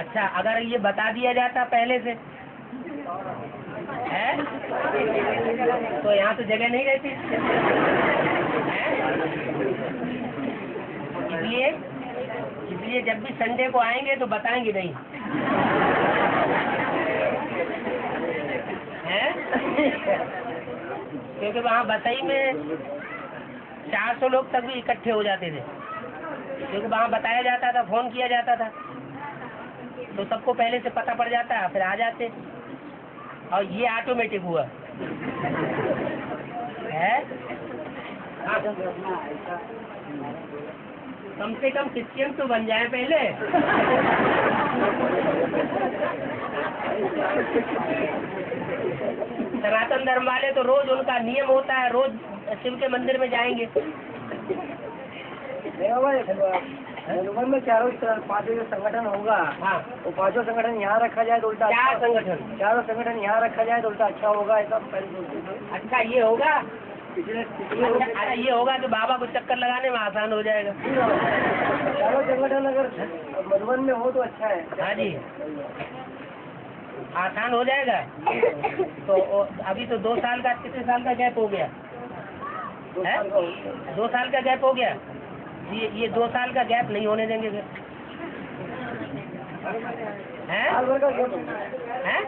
अच्छा, अगर ये बता दिया जाता पहले से है तो यहाँ तो जगह नहीं रहती है। इसलिए जब भी संडे को आएंगे तो बताएंगे नहीं है क्योंकि वहाँ बसई में 400 लोग तक भी इकट्ठे हो जाते थे, क्योंकि वहाँ बताया जाता था, फोन किया जाता था, तो सबको पहले से पता पड़ जाता, फिर आ जाते। और ये ऑटोमेटिक हुआ है। कम से कम क्रिश्चियन तो बन जाए पहले। सनातन धर्म वाले तो रोज उनका नियम होता है, रोज शिव के मंदिर में जाएंगे। मधुबन में पांचों जो संगठन होगा, हाँ, वो पांचों संगठन यहाँ रखा जाए तो उल्टा, चारों संगठन यहाँ रखा जाए तो उल्टा अच्छा होगा। ऐसा अच्छा ये होगा, अच्छा ये होगा कि बाबा को चक्कर लगाने में आसान हो जाएगा। चारों संगठन अगर मधुबन में हो तो अच्छा है। हाँ जी, आसान हो जाएगा। तो अभी तो 2 साल का, कितने साल का गैप हो गया है? 2 साल का गैप हो गया। ये 2 साल का गैप नहीं होने देंगे फिर, हैं? हैं?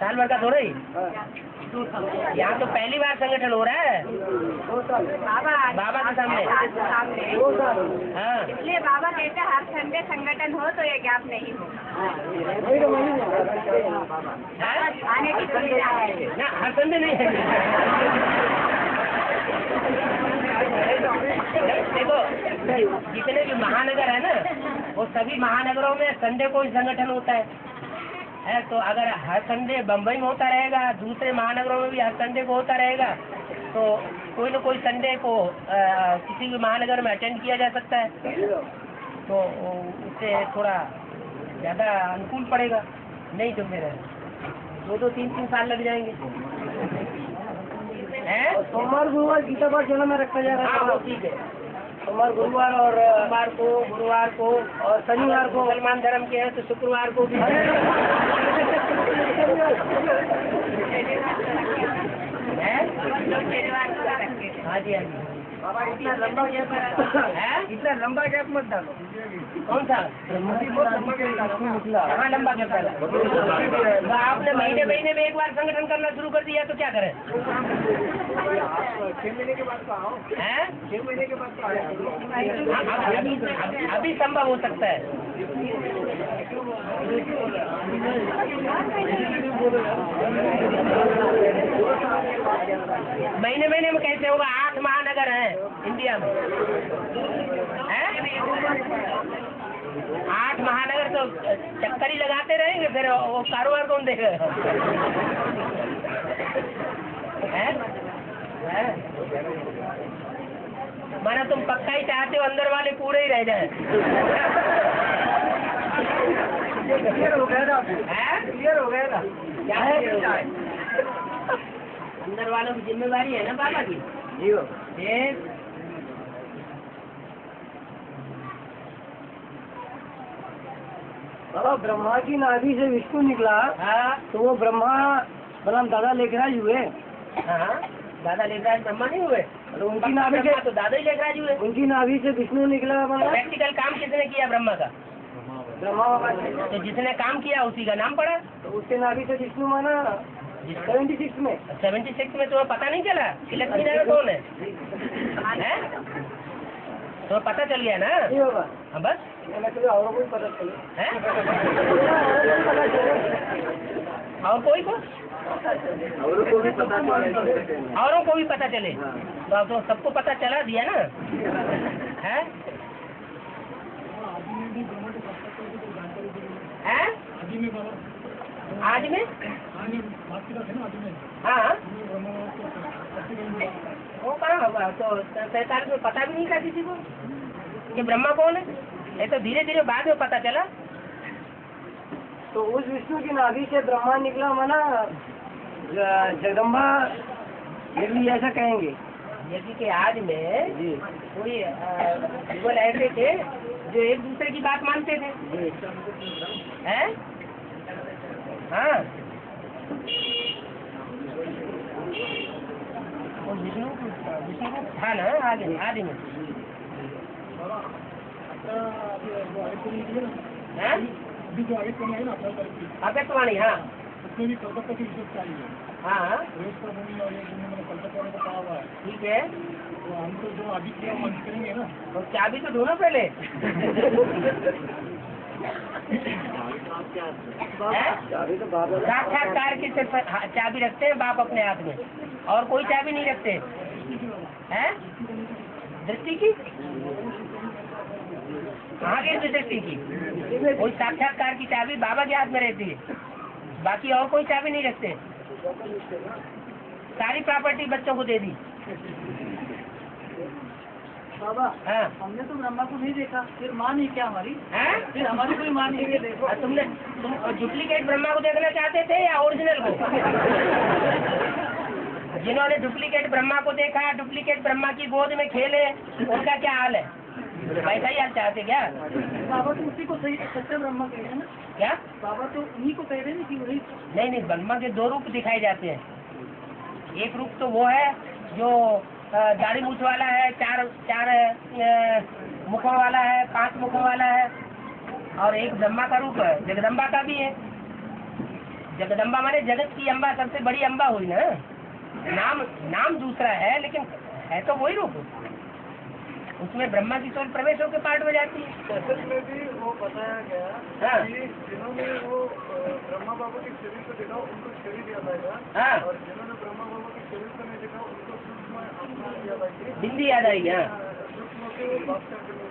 साल भर का थोड़ा ही। यहाँ तो पहली बार संगठन हो रहा है बाबा के सामने। हाँ, इसलिए बाबा कहते हैं हर संडे संगठन हो तो ये गैप नहीं हो। आने की सुविधा है ना, हर संडे नहीं है। देखो, जितने भी महानगर है ना, वो सभी महानगरों में संडे को ही संगठन होता है। तो अगर हर संडे बम्बई में होता रहेगा, दूसरे महानगरों में भी हर संडे को होता रहेगा, तो कोई न कोई संडे को किसी भी महानगर में अटेंड किया जा सकता है, तो उससे थोड़ा ज़्यादा अनुकूल पड़ेगा। नहीं तो फिर 2-3 साल लग जाएंगे। सोमवार गुरुवार गीता पाठ जोड़ा में रखा जा रहा है। ठीक है, सोमवार गुरुवार और सोमवार को, गुरुवार को और शनिवार को। मुसलमान धर्म के हैं तो शुक्रवार को भी। हाँ जी, हाँ जी। इतना लंबा गैप है, इतना लंबा गैप मत डालो। कौन सा कहाँ लंबा गैप डाला? तो आपने महीने में एक बार संगठन करना शुरू कर दिया तो क्या करें? 6 महीने के बाद तो आओ। हैं? 6 महीने के बाद तो आया। अभी संभव हो सकता है। महीने में कैसे होगा? 8 महानगर हैं इंडिया में, हैं? 8 महानगर तो चक्कर ही लगाते रहेंगे, फिर वो कारोबार कौन देगा? हैं? माना तुम पक्का ही चाहते हो अंदर वाले पूरे ही रह जाए। क्लियर हो गया ना? क्लियर हो गया ना? क्या है? अंदर वालों की जिम्मेवारी है ना बाबा की। जी हो। बाबा, ब्रह्मा की नाभि से विष्णु निकला। हाँ, तो वो ब्रह्मा मतलब दादा लेखराज हुए। हाँ, दादा लेखराज ब्रह्मा नहीं हुए, तो उनकी नाभि से तो दादा ही लेखराज हुए। उनकी नाभि से विष्णु निकला। मतलब प्रैक्टिकल काम किसने किया ब्रह्मा का? ब्रह्मा बाबा ने। तो जिसने काम किया उसी का नाम पड़ा। तो उसके नाभि से विष्णु माना 76 में। 76 में तुम्हें पता नहीं चला कि लक्ष्मी नारायण कौन है? तो पता चल गया ना? नहीं होगा। हाँ, बस और कोई पता चले। है? और कोई को? औरों को भी पता चले। औरों को भी पता चले। तो अब तो सबको पता चला दिया ना? है? हैं? आज में? हाँ, वो कहाँ होगा? तो 47 में पता भी नहीं था किसी को कि ब्रह्मा कौन है। ये तो धीरे धीरे बाद में पता चला। तो उस विष्णु की नाभि से ब्रह्मा निकला, माना जगदम्बा निकली, ऐसा कहेंगे। जैसे कि आज में जी कोई गूगल ऐसे थे जो एक दूसरे की बात मानते थे। हैं? हाँ, विष्णु था ना आगे आदि में। आकाशवाणी, हाँ उसमें भी कलकत्ता की रिसर्च चाहिए। हाँ रेस का भूमि और ये भूमि मैंने कलकत्ता में कहा हुआ है। ठीक है, तो हम तो जो अभी किया वो करेंगे ना। तो चाबी तो ढूंढो पहले। चाबी तो बाप साक्षात्कार की सिर्फ चाबी रखते हैं बाप अपने हाथ में, और कोई चाबी नहीं रखते हैं। दृष्टि की कहाँ की दृष्टि की? कोई साक्षात्कार की चाबी बाबा के हाथ में रहती है, बाकी और कोई चाबी नहीं रखते। सारी प्रॉपर्टी बच्चों को दे दी। बाबा, हाँ, हमने तो ब्रह्मा को नहीं देखा, फिर माँ नहीं क्या हमारी? हैं? फिर हमारी कोई माँ नहीं है, देखो। तुम डुप्लीकेट ब्रह्मा को देखना चाहते थे या ओरिजिनल को? जिन्होंने डुप्लीकेट ब्रह्मा को देखा, डुप्लीकेट ब्रह्मा की गोद में खेले, उनका क्या हाल है? वैसा ही हाल चाहते क्या? बाबा तो उसी को सही सच्चा ब्रह्मा कह रहे हैं ना। क्या? बाबा तो उन्हीं को कह रहे हैं कि वही। नहीं, ब्रह्मा के दो रूप दिखाए जाते हैं। एक रूप तो वो है जो दाढ़ी मूछ वाला है, चार मुखों वाला है, 5 मुखों वाला है, और एक ब्रह्मा का रूप है, जगदम्बा का भी है। जगदम्बा माने जगत की अम्बा, सबसे बड़ी अम्बा हुई ना। नाम दूसरा है, लेकिन है तो वही रूप। उसमें ब्रह्मा की सोल प्रवेश होकर पार्ट में जाती है। में भी वो बताया गया हाँ। कि जिन्होंने वो ब्रह्मा बाबा के शरीर को देखा उनको शरीर याद आएगा। हाँ, और जिन्होंने ब्रह्मा बाबा के शरीर को नहीं देखा उनको सूक्ष्म आत्मा याद आएगी। बिंदी याद आएगी। हाँ सूक्ष्म के वो बात करते हैं।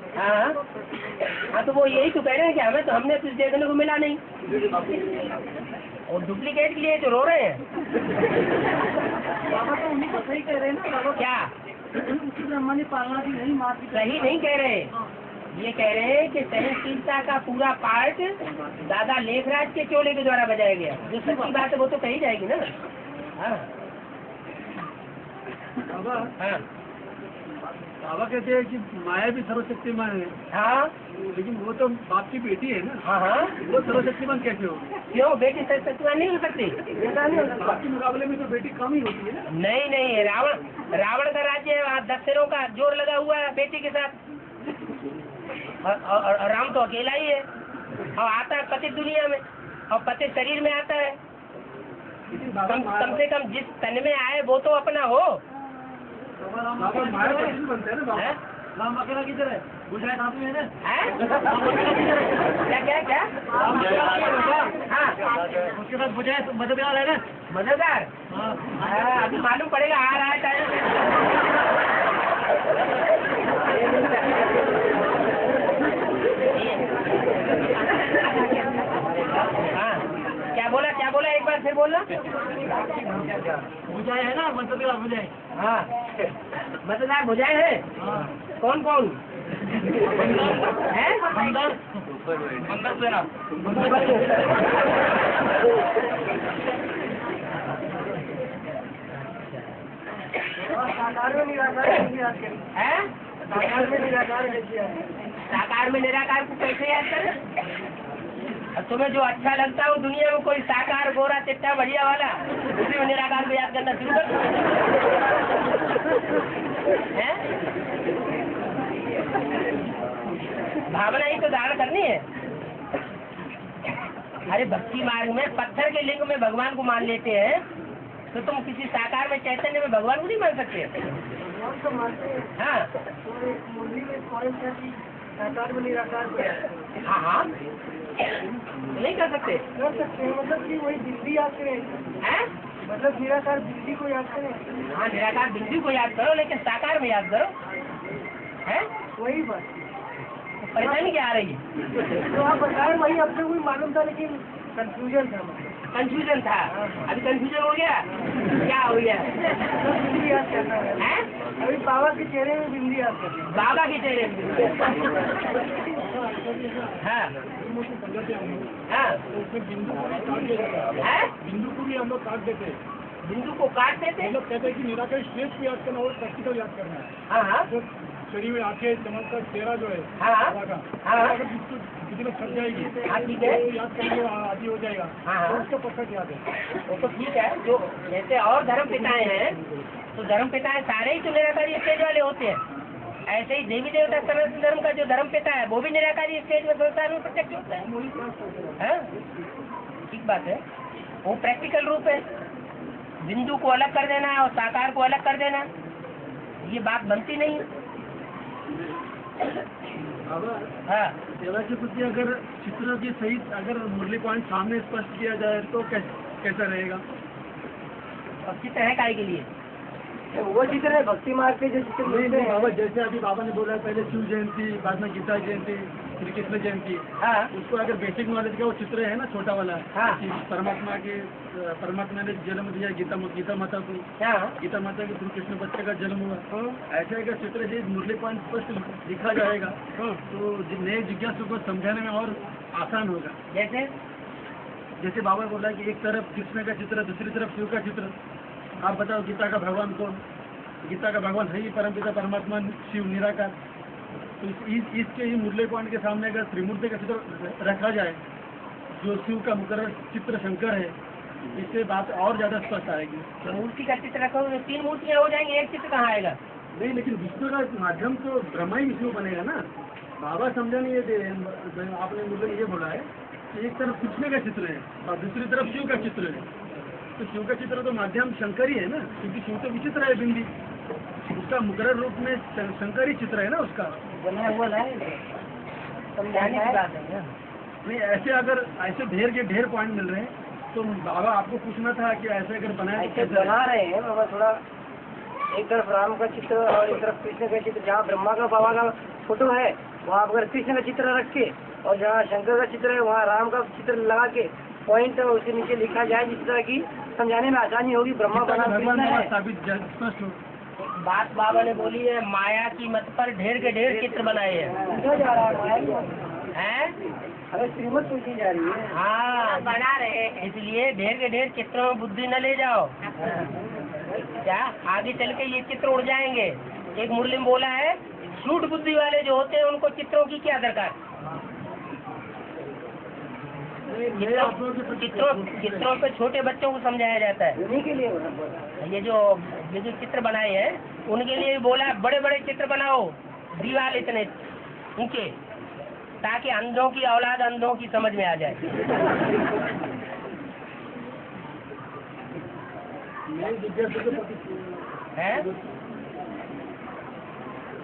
हाँ, तो वो यही तो कह रहे हैं कि हमने कुछ देखने को मिला नहीं, और डुप्लीकेट के लिए तो रो रहे हैं। बाबा तो उन्हीं को सही कह रहे हैं ना। बाबा क्या? उसी ब्रह्मा ने पालना भी नहीं, माँ की सही नहीं कह रहे, ये कह रहे हैं कि सहनशीलता का पूरा पार्ट दादा लेखराज के चोले के द्वारा बजाया गया। जो सच्ची बात है वो तो कही जाएगी ना। हाँ बाबा हाँ बाबा कहते हैं कि माया भी सर्वशक्तिमान है, हाँ लेकिन वो तो बाप की बेटी है ना। हाँ हाँ, वो सर्वशक्तिमान कैसे हो? क्यों? बेटी सच्चिमान नहीं हो सकती? बाप के मुकाबले में तो बेटी कम ही होती है ना। नहीं, रावण का राज्य है, वहाँ 10 सिरों का जोर लगा हुआ है बेटी के साथ, और राम तो अकेला ही है, और आता है पति दुनिया में, और पति शरीर में आता है। कम से कम जिस तन में आए वो तो अपना हो। बाबा माया कैसे बनता है ना बाबा? हैं? राम अकेला किधर है? गुजरात आप में है ना। हैं? क्या? हाँ, उसके साथ बुझाए मददगार है ना। मजेदार। हाँ, अभी मालूम पड़ेगा आ रहा है टाइम। हाँ, क्या बोला एक बार फिर बोलना। बुझाए है ना, मददगार बुझाए। हाँ, मतदार बुझाए हैं। कौन है? मंदर सेना। साकार में निराकार हैं? साकार में निराकार कैसे है? साकार में निराकार को कैसे याद करें? और तुम्हें जो अच्छा लगता है वो दुनिया में कोई साकार गोरा चिट्टा बढ़िया वाला, उसी में निराकार को याद करना शुरू कर। हैं? भावना ही तो धारण करनी है। अरे भक्ति मार्ग में पत्थर के लिंग में भगवान को मान लेते हैं, तो तुम किसी साकार में चैतन्य में भगवान को नहीं मान सकते। भगवान को मानते हैं। हाँ तो एक मुरली में पॉइंट है कि साकार में निराकार को याद हाँ, नहीं कर सकते। कर सकते हैं, मतलब कि वही बिंदी याद करें। हैं? मतलब निराकार बिंदी को याद करें। हाँ, निराकार बिंदु को याद करो, लेकिन साकार में याद करो। हैं? वही बात। परेशानी क्या आ रही है? तो आप बताएं, वही अपने को भी मालूम था, लेकिन कंफ्यूजन था। कंफ्यूजन था। अभी कंफ्यूजन हो गया? क्या हो गया? बिंदी याद करना है। हैं? अभी बाबा के चेहरे में बिंदी याद करना है। बाबा के चेहरे में। हाँ हाँ, हैं? बिंदु को भी हम लोग काट देते हैं। बिंदु को काटते थे। हम लोग कहते हैं कि निराकार स्टेज को याद करना और प्रैक्टिकल याद करना है। हाँ हाँ, तो शरीर में आंखें चमककर चेहरा जो है हाँ बाबा का, हाँ अगर जिसको किसी में छप जाएगी हाँ ठीक है। तो याद करके आदि हो जाएगा, हाँ तो उसको परफेक्ट याद है। वो तो ठीक है। जो जैसे और धर्म पिताएं हैं तो धर्म पिताएं सारे ही तो निराकारी स्टेज वाले होते हैं। ऐसे ही देवी देवता सनातन धर्म का जो धर्म पिता है वो भी निराकारी स्टेज में संसार में प्रत्यक्ष होता है। हाँ? ठीक बात है। वो प्रैक्टिकल रूप है। बिंदु को अलग कर देना और साकार को अलग कर देना, ये बात बनती नहीं। हाँ देवाची बुद्धि अगर चित्रों की सहित अगर मुरली पॉइंट सामने स्पष्ट किया जाए तो कैसा रहेगा? और चित्र है काय के लिए? वो चित्र है भक्ति मार्ग के जो चित्र मिलते हैं। बाबा जैसे अभी बाबा ने बोला पहले शिव जयंती, बाद में गीता जयंती, श्री कृष्ण जयंती, हाँ उसको अगर बेसिक नॉलेज का वो चित्र है ना छोटा वाला, हाँ। कि परमात्मा ने जन्म दिया गीता माता को, हाँ गीता माता के थ्रू कृष्ण बच्चे का जन्म हुआ, ऐसे अगर चित्र है मुरली पॉइंट स्पष्ट दिखा जाएगा तो नए जिज्ञासु को समझाने में और आसान होगा। जैसे बाबा बोला कि एक तरफ कृष्ण का चित्र, दूसरी तरफ शिव का चित्र, आप बताओ गीता का भगवान कौन? गीता का भगवान है ही परमपिता परमात्मा शिव निराकार। तो इसके ही मुरली पॉइंट के सामने अगर त्रिमूर्ति का चित्र रखा जाए, जो शिव का मुकर्रर चित्र शंकर है, इससे बात और ज्यादा स्पष्ट आएगी। तो मूर्ति का चित्र रखो तो 3 मूर्तियाँ हो जाएंगी, एक चित्र कहाँ आएगा? नहीं, लेकिन विष्णु का माध्यम तो ब्रह्मा ही विष्णु बनेगा ना। बाबा समझाने ये आपने मुझे ये बोला है कि एक तरफ कृष्ण का चित्र है और दूसरी तरफ शिव का चित्र है, तो शिव का चित्र तो माध्यम शंकर ही है ना, क्योंकि शिव तो विचित्र है बिंदी, उसका मुकर्रर रूप में शंकर ही चित्र है ना उसका। बनाया हुआ है, समझाने की बात है। नहीं, ऐसे अगर ऐसे ढेर के ढेर पॉइंट मिल रहे हैं तो बाबा आपको पूछना था कि ऐसे अगर बनाए ऐसे बना रहे हैं बाबा, थोड़ा एक तरफ राम का चित्र और एक तरफ कृष्ण का चित्र, जहाँ ब्रह्मा का बाबा का फोटो है वहाँ अगर कृष्ण का चित्र रख के, और जहाँ शंकर का चित्र है वहाँ राम का चित्र लगा के पॉइंट उसके नीचे लिखा जाए, जिस तरह की समझाने में आसानी होगी। ब्रह्मा बना कृष्ण है। साबित स्पष्ट हो। बात बाबा ने बोली है, माया की मत पर ढेर के ढेर चित्र बनाए हैं। पूछा जा रहा है माया को। हैं? अरे श्रीमत पूछी जा रही है। हाँ बना रहे हैं। इसलिए ढेर के ढेर चित्रों में बुद्धि न ले जाओ। क्या आगे चल के ये चित्र उड़ जाएंगे। एक मुरली में बोला है, झूठ बुद्धि वाले जो होते हैं उनको चित्रों की क्या दरकार? चित्रों पे छोटे बच्चों को समझाया जाता है। उन्हीं के लिए ये जो चित्र बनाए हैं उनके लिए बोला है, बड़े बड़े चित्र बनाओ, दीवार इतने ऊंचे, ताकि अंधों की औलाद अंधों की समझ में आ जाए। है?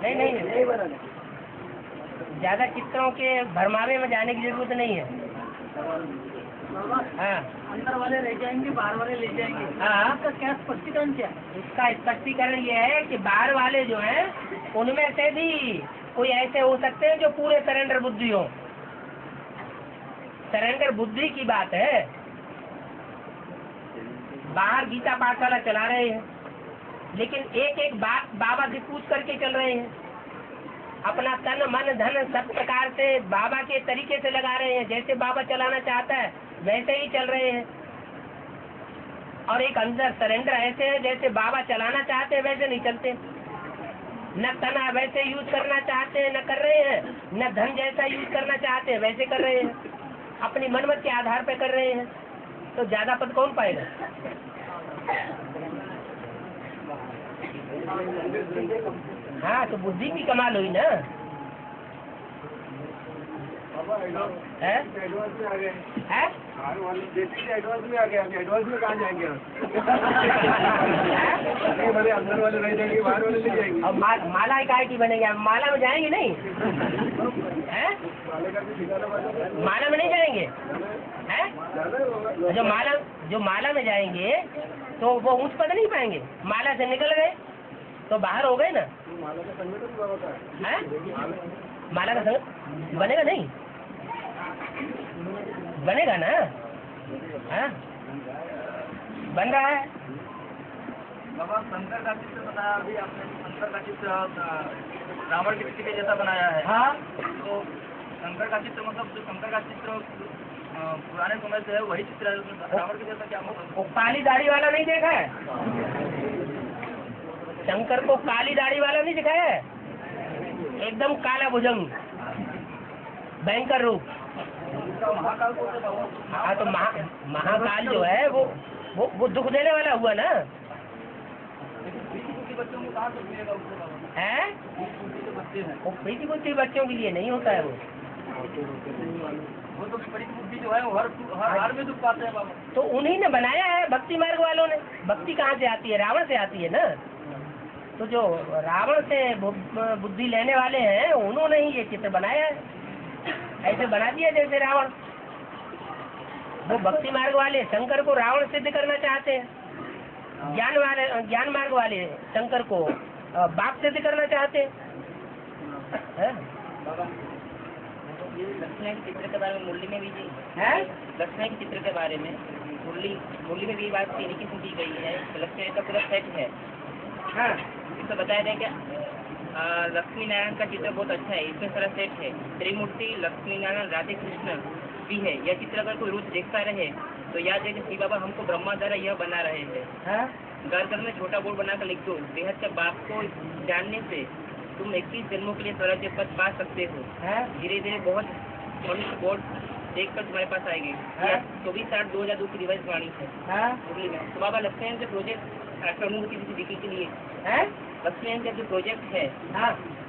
नहीं, ज्यादा चित्रों के भरमावे में जाने की जरूरत नहीं है। हाँ अंदर वाले ले जाएंगे, बाहर वाले ले जाएंगे। हाँ, इसका क्या स्पष्टीकरण क्या? इसका स्पष्टीकरण ये है कि बाहर वाले जो हैं उनमें से भी कोई ऐसे हो सकते हैं जो पूरे सरेंडर बुद्धि हो। सरेंडर बुद्धि की बात है। बाहर गीता पाठशाला चला रहे हैं, लेकिन एक एक बात बाबा से पूछ करके चल रहे हैं। अपना तन मन धन सब प्रकार से बाबा के तरीके से लगा रहे हैं। जैसे बाबा चलाना चाहता है वैसे ही चल रहे हैं। और एक अंदर सरेंडर ऐसे है, जैसे बाबा चलाना चाहते हैं वैसे नहीं चलते। न तन वैसे यूज करना चाहते हैं न कर रहे हैं, न धन जैसा यूज करना चाहते हैं वैसे कर रहे हैं। अपनी मनमत के आधार पे कर रहे हैं। तो ज्यादा पद कौन पाएगा? हाँ, तो बुद्धि की कमाल हुई ना। है? है? एडवांस में आ गया, एडवांस में कहाँ जाएंगे हमारे अंदर वाले रह जाएंगे, बाहर वाले ले जाएंगे। अब माला काय की बनेगी? माला में जाएंगे नहीं? है? माला में नहीं जाएंगे? है? जो माला में जाएंगे तो वो ऊंच पद नहीं पाएंगे। माला से निकल गए तो बाहर हो गए ना। माला का संगठन होता है। है? माला का संगठन बनेगा नहीं? बनेगा ना। हाँ, बन रहा है। बाबा शंकर का चित्र बताया अभी आपने, शंकर का चित्र रावण के चित्र के जैसा बनाया है। हाँ, तो शंकर का चित्र मतलब जो शंकर का चित्र पुराने समय से है वही चित्र है रावण के जैसा, क्या मतलब? वो काली दाढ़ी वाला नहीं देखा है? शंकर को काली दाढ़ी वाला नहीं दिखाया है? एकदम काला भुजंग, भयंकर रूप। हाँ तो महाकाल जो है वो दुख देने वाला हुआ ना, है वो प्रीति बुद्धि बच्चों के लिए नहीं होता है वो तो प्रीति बुद्धि जो है वो हर में दुख पाते हैं बाबा। तो उन्हीं ने बनाया है, भक्ति मार्ग वालों ने। भक्ति कहाँ से आती है? रावण से आती है ना। तो जो रावण से बुद्धि लेने वाले हैं उन्होंने ही ये चित्र बनाया है, ऐसे बना दिया जैसे रावण। वो भक्ति मार्ग वाले शंकर को रावण सिद्ध करना चाहते हैं, ज्ञान मार्ग वाले शंकर को बाप सिद्ध करना चाहते हैं। लक्ष्मण के चित्र के बारे में मुरली में भी है लक्ष्मण के चित्र के बारे में मुरली में भी बात तरीके से की गई है। लक्ष्मण का पूरा सेट है। हाँ इसमें बताया जाए क्या लक्ष्मी नारायण का चित्र बहुत अच्छा है, इसमें सारा सेट है। त्रिमूर्ति लक्ष्मी नारायण राधे कृष्ण भी है। यह चित्र अगर कोई रोज देखता रहे तो याद है कि शिव बाबा हमको ब्रह्मा द्वारा यह बना रहे हैं। घर घर में छोटा बोर्ड बनाकर लिख दो, बेहद के बाप को जानने से तुम 21 जन्मों के लिए स्वराज्य पद पा सकते हो। धीरे धीरे बहुत मनुष्य बोर्ड देख कर तुम्हारे पास आएंगे। 24/8/2002 की रिवाइज वाणी है मुरली में। तो बाबा लक्ष्मण जो प्रोजेक्ट अनुभूति दी थी बीके के लिए, लक्ष्मण का जो प्रोजेक्ट है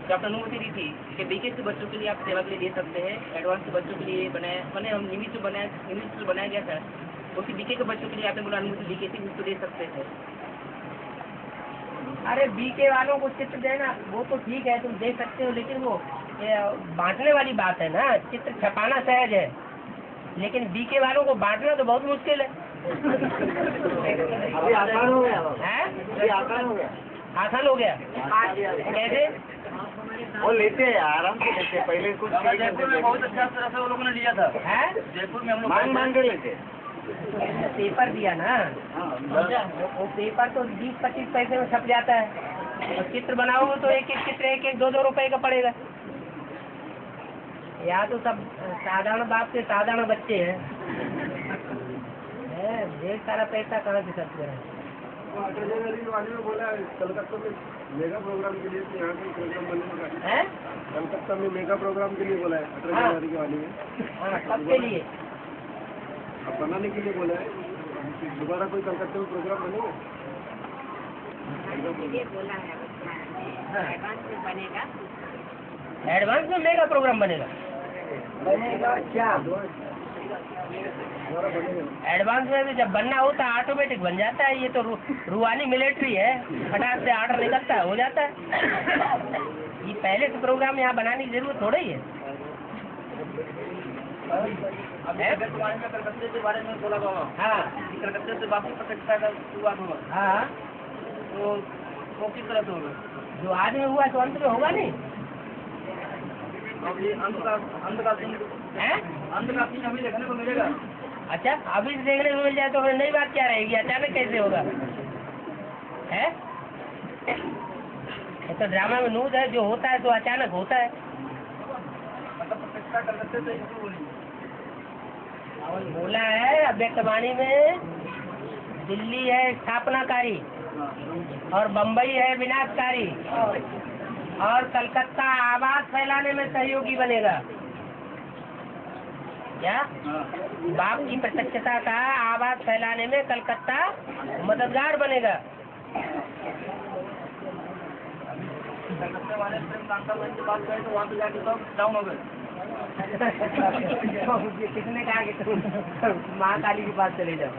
डॉक्टर अनुभूति दी थी कि बीके के बच्चों के लिए आप सेवा के लिए दे सकते हैं। एडवांस के बच्चों के लिए बनाया, मैंने हम निमित्त जो बनाया गया था उसी बीके के बच्चों के लिए आपने बोला अनुभूति बीके थी, उसको दे सकते हैं। अरे बीके वालों को चित्र देना वो तो ठीक है, तुम दे सकते हो, लेकिन वो बांटने वाली बात है ना। चित्र छपाना सहज है, लेकिन बीके वालों को बांटना तो बहुत मुश्किल है। अभी आसान हो गया है आसान हो गया आसान हो गया कैसे? वो लेते हैं, आराम से लेते हैं। पहले कुछ जयपुर में बहुत अच्छा तरह से वो लोगों ने लिया था। है जयपुर में हम लोग मांग के लेते। पेपर दिया ना, वो पेपर तो 20-25 पैसे में छप जाता है, और चित्र बनाओगे तो एक एक चित्र 1-2 रुपए का पड़ेगा। यहाँ तो सब साधारण बाप के साधारण बच्चे हैं, ढेर सारा पैसा कहाँ से खर्च करें। बोला कलकत्ता में मेगा प्रोग्राम के लिए यहाँ का प्रोग्राम बनने हैं? कलकत्ता में मेगा प्रोग्राम के लिए बोला है 18 जनवरी की वाली में। हाँ, सबके लिए अब बनाने के लिए बोला है। दोबारा कोई कलकत्ता में प्रोग्राम बनेगा? एडवांस में मेगा प्रोग्राम बनेगा। क्या एडवांस में भी जब बनना होता है ऑटोमेटिक बन जाता है। ये तो रूहानी मिलिट्री है, फटाक से ऑर्डर निकलता है, हो जाता है। ये पहले से प्रोग्राम यहाँ बनाने की जरूरत थोड़ी ही है। कलकत्ते के बारे में बोला बाबा। हाँ कलकत्ते से वापस प्रतिष्ठा का शुरुआत हुआ हाँ, तो वो किस तरह से होगा? जो आज में हुआ तो अंत में होगा नहीं। अब ये अंत का सीन हमें देखने को मिलेगा। अच्छा, अभी से देखने को मिल जाए तो फिर नई बात क्या रहेगी? अचानक कैसे होगा? है ये तो ड्रामा में न्यूज है, जो होता है तो अचानक होता है। मतलब प्रतिष्ठा कलकत्ते से शुरू होनी। बोला है अव्यक्तवाणी में, दिल्ली है स्थापनाकारी और बम्बई है विनाशकारी, और कलकत्ता आवाज फैलाने में सहयोगी बनेगा। क्या बाप की प्रत्यक्षता का आवाज फैलाने में कलकत्ता मददगार बनेगा। कलकत्ते वाले प्रेम कांता बहन से बात करें तो वहाँ पे जाके सब डाउन हो गए। किसने कहा कि तुम महाकाली के पास चले जाओ?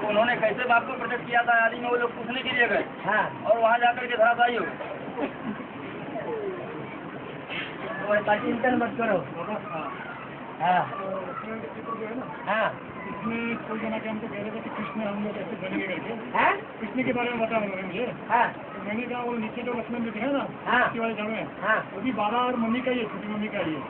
उन्होंने कैसे बाप को प्रोटेक्ट किया था आदि में वो लोग पूछने के लिए गए। हाँ, और वहाँ जाकर के धराशायी हो। तो चिंतन मत करो। हाँ हाँ, इसमें कोई जना के हमको कह रहे थे कि कृष्ण हम लोग ऐसे बनेंगे करके। हाँ कृष्ण के बारे में बता उन्होंने मुझे। हाँ तो मैंने कहा वो नीचे जो लक्ष्मण जो है ना, हाँ। उसके वाले जगह में हाँ वो भी 12 और मम्मी का ही है, छोटी मम्मी का ही है।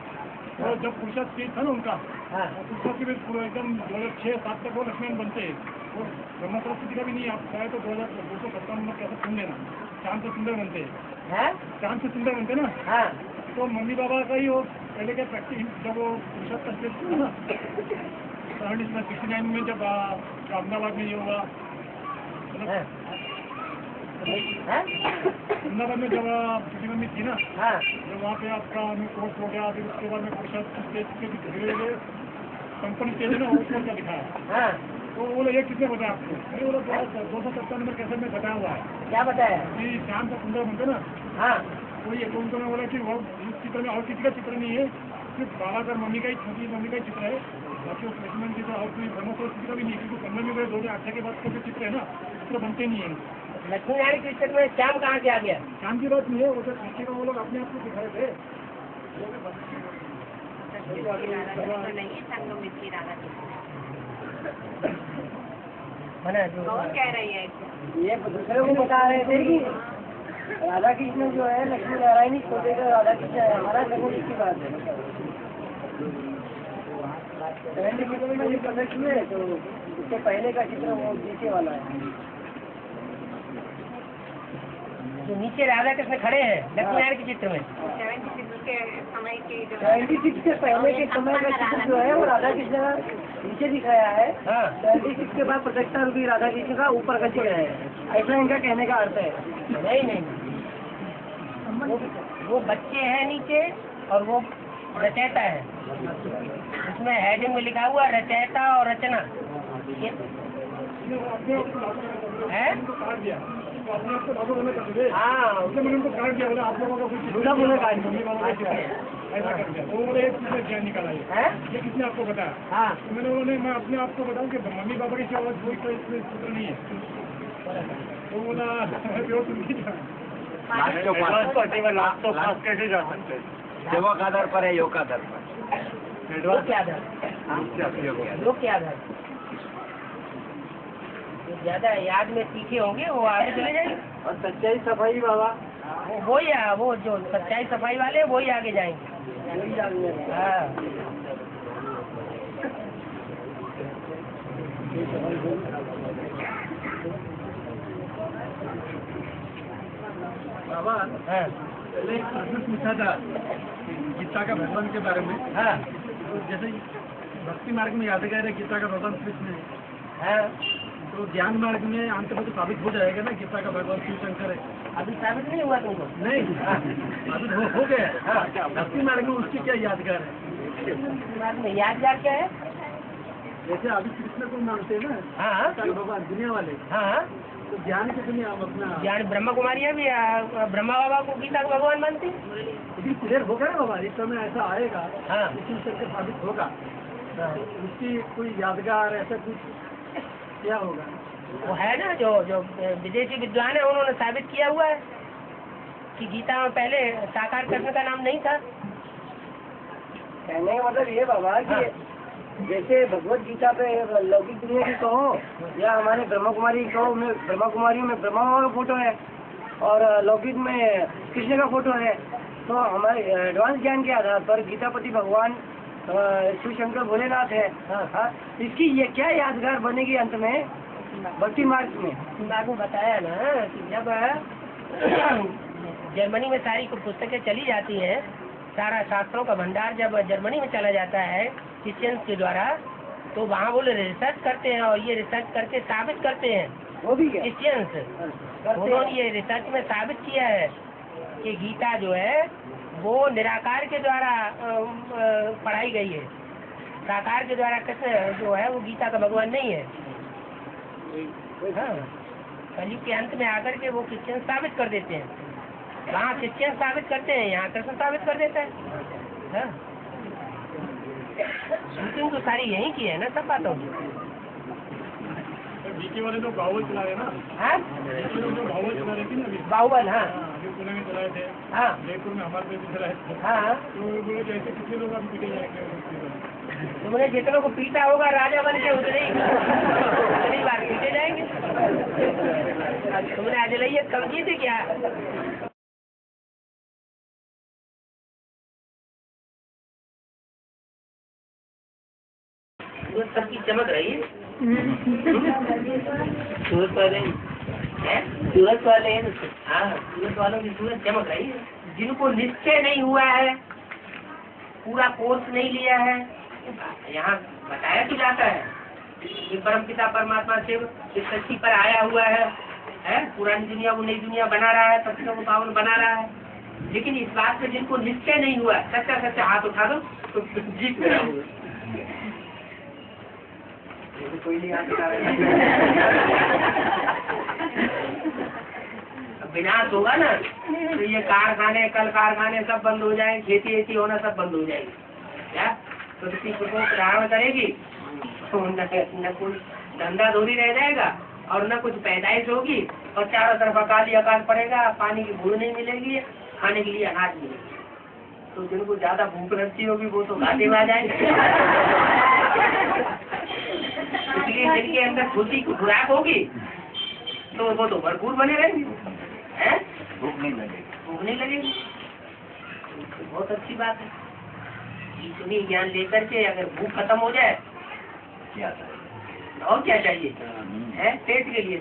तो जब पुरुषार्थ स्टेज था ना उनका, हाँ पुरुषार्थ के पूरा एकदम 2006-07 तक वो लक्ष्मण बनते हैं। वो ब्रह्मा सरस्वती का भी नहीं, आप चाहे तो 2257 नंबर कैसे सुन लेना। चांद से सुंदर बनते हैं, हाँ चांद से सुंदर बनते ना। हाँ तो मम्मी बाबा का ही वो पहले क्या प्रैक्टिस, जब वो पुरुषार्थ का स्टेज था ना 69 में, जब अहमदाबाद में ये हुआ, मतलब हाँ? वृंदावन में जब छोटी मम्मी थी ना, हाँ जब वहाँ पे आपका कोर्स हो गया, फिर उसके बाद में कुछ स्टेज के धीरे धीरे कंपनी स्टेज है ना, उसको क्या दिखाया, हाँ तो वो लोग ये किसने बताया आपको? नहीं, वो लोग 257 नंबर कैसे में बताया हुआ है क्या बताया? कि श्याम का सुंदर बनते ना, हाँ वही है। तो उनको मैं बोला कि वो इस चित्र में और किसी का चित्र नहीं है, सिर्फ बाबा का मम्मी का ही, छोटी मम्मी का ही चित्र है, बाकी उस लक्ष्मण जी का और कोई ब्रह्मस्वरूप का भी नहीं है, क्योंकि कन्नड़ में 2008 के बाद का चित्र है ना, चित्र बनते नहीं है। लक्ष्मी नारायण के चित्र में श्याम कहाँ से आ गया? शाम की बात नहीं है, वो तो पीछे का वो लोग अपने आप को दिखा रहे थे। नहीं है संगम की राधा बना जो कौन कह रही है? ये दूसरे को बता रहे थे कि राधा कृष्ण जो है लक्ष्मी नारायण ही छोटे का राधा कृष्ण है, हमारा लगन की बात है। चित्र में ये प्रदर्श हुए तो उससे पहले का चित्र वो नीचे वाला है, जो नीचे राधा कृष्ण खड़े हैं लक्ष्मी नारायण के चित्र में। 76 के समय की जो 76 के पहले के समय का चित्र जो है वो राधा कृष्ण का नीचे दिखाया है, हाँ 76 के बाद प्रतिष्ठा रूपी राधा कृष्ण का ऊपर का चित्र है, ऐसा इनका कहने का अर्थ है। नहीं नहीं, वो बच्चे हैं नीचे और वो रचयिता है। उसमें हेडिंग में लिखा हुआ रचयिता और रचना ये है। काट दिया तो अपने आप को लागू होने कर दिए। हाँ उसने मैंने उनको काट दिया, बोले आप लोगों का कुछ दूसरा बोले काट दिया। मम्मी वालों का चित्र है, ऐसा कर दिया। तो वो बोले एक चीज़ ज्ञान निकाला है? ये किसने आपको बताया? हाँ तो मैंने बोले मैं अपने आप को बताऊँ कि मम्मी पापा की सिवा कोई कोई इसमें चित्र नहीं है। तो बोला जो तुम नहीं कैसे जा सकते हैं? सेवा का आधार पर है, योग का आधार पर। लोग क्या आधार? लोग क्या आधार? जो ज्यादा याद में सीखे होंगे वो आगे चले जाएंगे, और सच्चाई सफाई बाबा वो जो सच्चाई सफाई वाले वही आगे जाएंगे। वही जानने हैं। हाँ बाबा हाँ पहले एक प्रश्न पूछा था गीता का भगवान के बारे में। हाँ तो जैसे भक्ति मार्ग में याद कह रहे गीता का भगवान कृष्ण है, हाँ तो ज्ञान मार्ग में अंत में तो साबित हो जाएगा ना गीता का भगवान शिव शंकर है। अभी साबित नहीं हुआ तुमको? नहीं साबित हो गया। हाँ। भक्ति मार्ग में उसकी क्या यादगार है? बाद में यादगार क्या है? जैसे अभी कृष्ण को मानते हैं ना, हाँ भगवान दुनिया वाले, हाँ तो ज्ञान की दुनिया हम अपना ज्ञान ब्रह्मा कुमारियाँ भी ब्रह्मा बाबा को गीता का भगवान मानते हैं। यदि क्लियर होगा ना बाबा, इस समय ऐसा आएगा हाँ शिव शंकर साबित होगा, हाँ। उसकी कोई यादगार ऐसा कुछ क्या होगा? वो है ना जो विदेशी विद्वान है उन्होंने साबित किया हुआ है कि गीता में पहले साकार कृष्ण का नाम नहीं था। कहने का मतलब ये बाबा हाँ। कि जैसे भगवत गीता पे लौकिक दुनिया की कहो या हमारे ब्रह्मा कुमारी की कहो, में ब्रह्मा कुमारी में ब्रह्मा बाबा का फोटो है और लौकिक में कृष्ण का फोटो है, तो हमारे एडवांस ज्ञान के आधार पर गीतापति भगवान शिव शंकर भोलेनाथ है। हाँ, इसकी ये क्या यादगार बनेगी अंत में भक्ति मार्ग में? तुमने आपको बताया ना कि जब जर्मनी में सारी पुस्तकें चली जाती हैं, सारा शास्त्रों का भंडार जब जर्मनी में चला जाता है क्रिश्चियंस के द्वारा, तो वहाँ वो रिसर्च करते हैं और ये रिसर्च करके साबित करते हैं वो भी क्या क्रिश्चियंस। उन्होंने ये रिसर्च में साबित किया है कि गीता जो है वो निराकार के द्वारा पढ़ाई गई है, साकार के द्वारा कृष्ण जो है वो गीता का भगवान नहीं है। हाँ, कलयुग के अंत में आकर के वो क्रिश्चियन साबित कर देते हैं। वहाँ क्रिश्चियन साबित करते हैं, यहाँ कृष्ण साबित कर देता है। हाँ, शूटिंग तो सारी यहीं की है ना सब बातों की। बीके वाले लोग बाहुबल चला रहे ना, हाँ बीके लोग जो बाहुबल चला रहे थे ना अभी, बाहुबल। हाँ अभी पुणे में चलाए थे, हाँ जयपुर में हमारे पे भी चलाए थे। हाँ, तो बोले जैसे कितने लोग आप पीटे जाएंगे? तुमने जितनों को पीटा होगा राजा बन के उतनी बार पीटे जाएंगे। तुमने आज लइयत कम की थी क्या? सबकी चमक रही है। सूरत वाले सूरत वाले हाँ, सूरत वालों की सूरत चमक रही है। जिनको निश्चय नहीं हुआ है, पूरा कोर्स नहीं लिया है, यहाँ बताया तो जाता है कि परमपिता परमात्मा शिव इस धरती पर आया हुआ है है, पुरानी दुनिया को नई दुनिया बना रहा है, पतियों को पावन बना रहा है। लेकिन इस बात में जिनको निश्चय नहीं हुआ, सच्चा सच्चा हाथ उठा दो तो जीत गया हुआ। कोई नहीं हाथ उठा रहा। विनाश होगा ना तो ये कारखाने, कल कारखाने सब बंद हो जाए, खेती वेती होना सब बंद हो जाएगी। क्या पृथ्वी को प्रारंभ करेगी तो न कोई धंधा धोरी रह जाएगा और न कुछ पैदाइश होगी, और चारों तरफ अकाली अकाल पड़ेगा, पानी की बूंद नहीं मिलेगी, खाने के लिए अनाज मिलेगा। तो जिनको ज्यादा भूख लगती होगी वो तो घाटे में आ जाएंगे। इसलिए जिनके अंदर खुशी की खुराक होगी तो वो तो भरपूर बने रहेंगे, भूख नहीं लगेगी। बहुत अच्छी बात है। इतनी ज्ञान लेकर के अगर भूख खत्म हो जाए और क्या चाहिए है? पेट के लिए